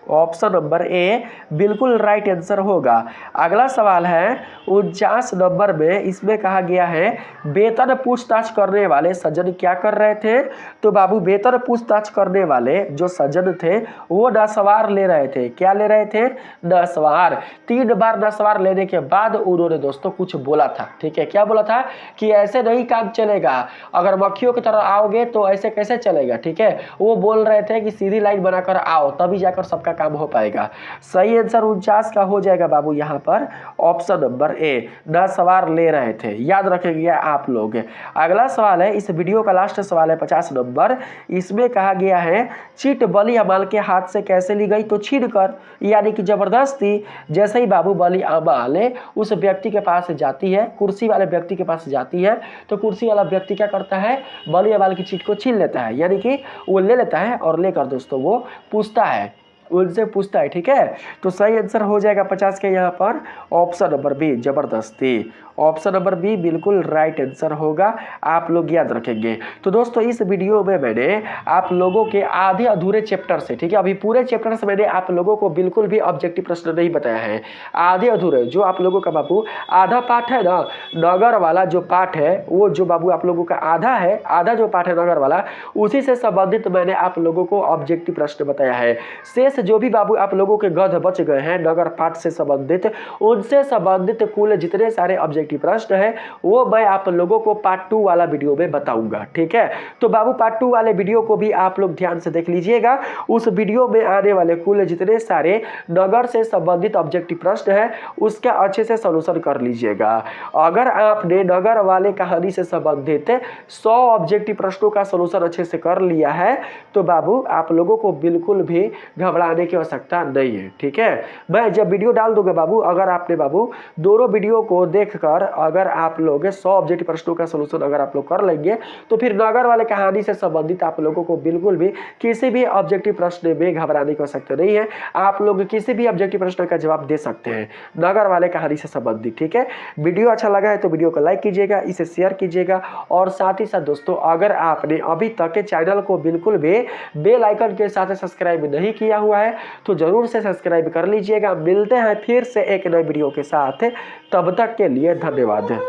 ऑप्शन नंबर ए बिल्कुल राइट आंसर होगा। अगला सवाल है 49 नंबर में, इसमें कहा गया है वेतन पूछताछ करने वाले सज्जन क्या कर रहे थे? तो बाबू वेतन पूछताछ करने वाले जो सज्जन थे वो नसवार ले रहे थे। क्या ले रहे थे? नसवार। 3 बार नसवार लेने के बाद उन्होंने दोस्तों कुछ बोला था। ठीक है, क्या बोला था कि ऐसे नहीं काम चलेगा, अगर मक्खियों की तरह आओगे तो ऐसे कैसे चलेगा। ठीक है, वो बोल रहे थे कि सीधी लाइन बनाकर आओ तभी जाकर सबका काम हो पाएगा। सही आंसर 49 का हो जाएगा बाबू यहाँ पर ऑप्शन नंबर ए, नसवार ले रहे थे। याद रखेंगे आप लोग। अगला सवाल है, इस वीडियो का लास्ट सवाल है 50 नंबर। इसमें कहा गया है चिट बली अमाल के हाथ से कैसे ली गई? तो छीन कर, यानी कि जबरदस्ती। जैसे ही बाबू बली अमाल उस व्यक्ति के पास जाती है, कुर्सी वाले व्यक्ति के पास जाती है, तो कुर्सी वाला व्यक्ति क्या करता है, बली अमाल की चिट को छीन लेता है, यानी कि वो ले लेता है और लेकर दोस्तों वो पूछता है, उनसे पूछता है। ठीक है, तो सही आंसर हो जाएगा 50 के यहाँ पर ऑप्शन नंबर बी, जबरदस्ती। ऑप्शन नंबर बी बिल्कुल राइट आंसर होगा, आप लोग याद रखेंगे। तो दोस्तों इस वीडियो में मैंने आप लोगों के आधे अधूरे चैप्टर से, ठीक है, अभी पूरे चैप्टर से मैंने आप लोगों को बिल्कुल भी ऑब्जेक्टिव प्रश्न नहीं बताया है। आधे अधूरे जो आप लोगों का बाबू आधा पाठ है ना, नगर वाला जो पाठ है वो जो बाबू आप लोगों का आधा है, आधा जो पाठ है नगर वाला, उसी से संबंधित मैंने आप लोगों को ऑब्जेक्टिव प्रश्न बताया है। शेष जो भी बाबू आप लोगों के गध बच गए हैं नगर पाठ से संबंधित, उनसे संबंधित कुल जितने सारे ऑब्जेक्टिव प्रश्न है वो मैं आप लोगों को पार्ट 2 वाला वीडियो में बताऊंगा। ठीक है, तो बाबू पार्ट 2 वाले वीडियो को भी आप लोग ध्यान से देख लीजिएगा। उस वीडियो में आने वाले कुल जितने सारे नगर से संबंधित ऑब्जेक्टिव प्रश्न है उसका अच्छे से सॉल्यूशन कर लीजिएगा। अगर आपने नगर वाले कहानी से संबंधित 100 ऑब्जेक्टिव प्रश्नों का सॉल्यूशन अच्छे से कर लिया है तो बाबू आप लोगों को बिल्कुल भी घबराने की आवश्यकता नहीं है। ठीक है, मैं जब वीडियो डाल दूंगा बाबू, अगर आपने बाबू दोनों वीडियो को देखकर अगर आप लोग 100 ऑब्जेक्टिव प्रश्नों का सॉल्यूशन अगर आप लोग कर लेंगे तो फिर नगर वाले कहानी से संबंधित आप लोगों को बिल्कुल भी किसी भी ऑब्जेक्टिव प्रश्न में घबराने की आवश्यकता नहीं है। आप लोग किसी भी ऑब्जेक्टिव प्रश्न का जवाब दे सकते हैं नगर वाले कहानी से संबंधित। ठीक है, वीडियो अच्छा लगा है तो वीडियो को लाइक कीजिएगा, इसे शेयर कीजिएगा और साथ ही साथ दोस्तों अगर आपने अभी तक चैनल को बिल्कुल भी बेल आइकन के साथ सब्सक्राइब नहीं किया हुआ है तो जरूर से सब्सक्राइब कर लीजिएगा। मिलते हैं फिर से एक नए वीडियो के साथ, तब तक के लिए धन्यवाद।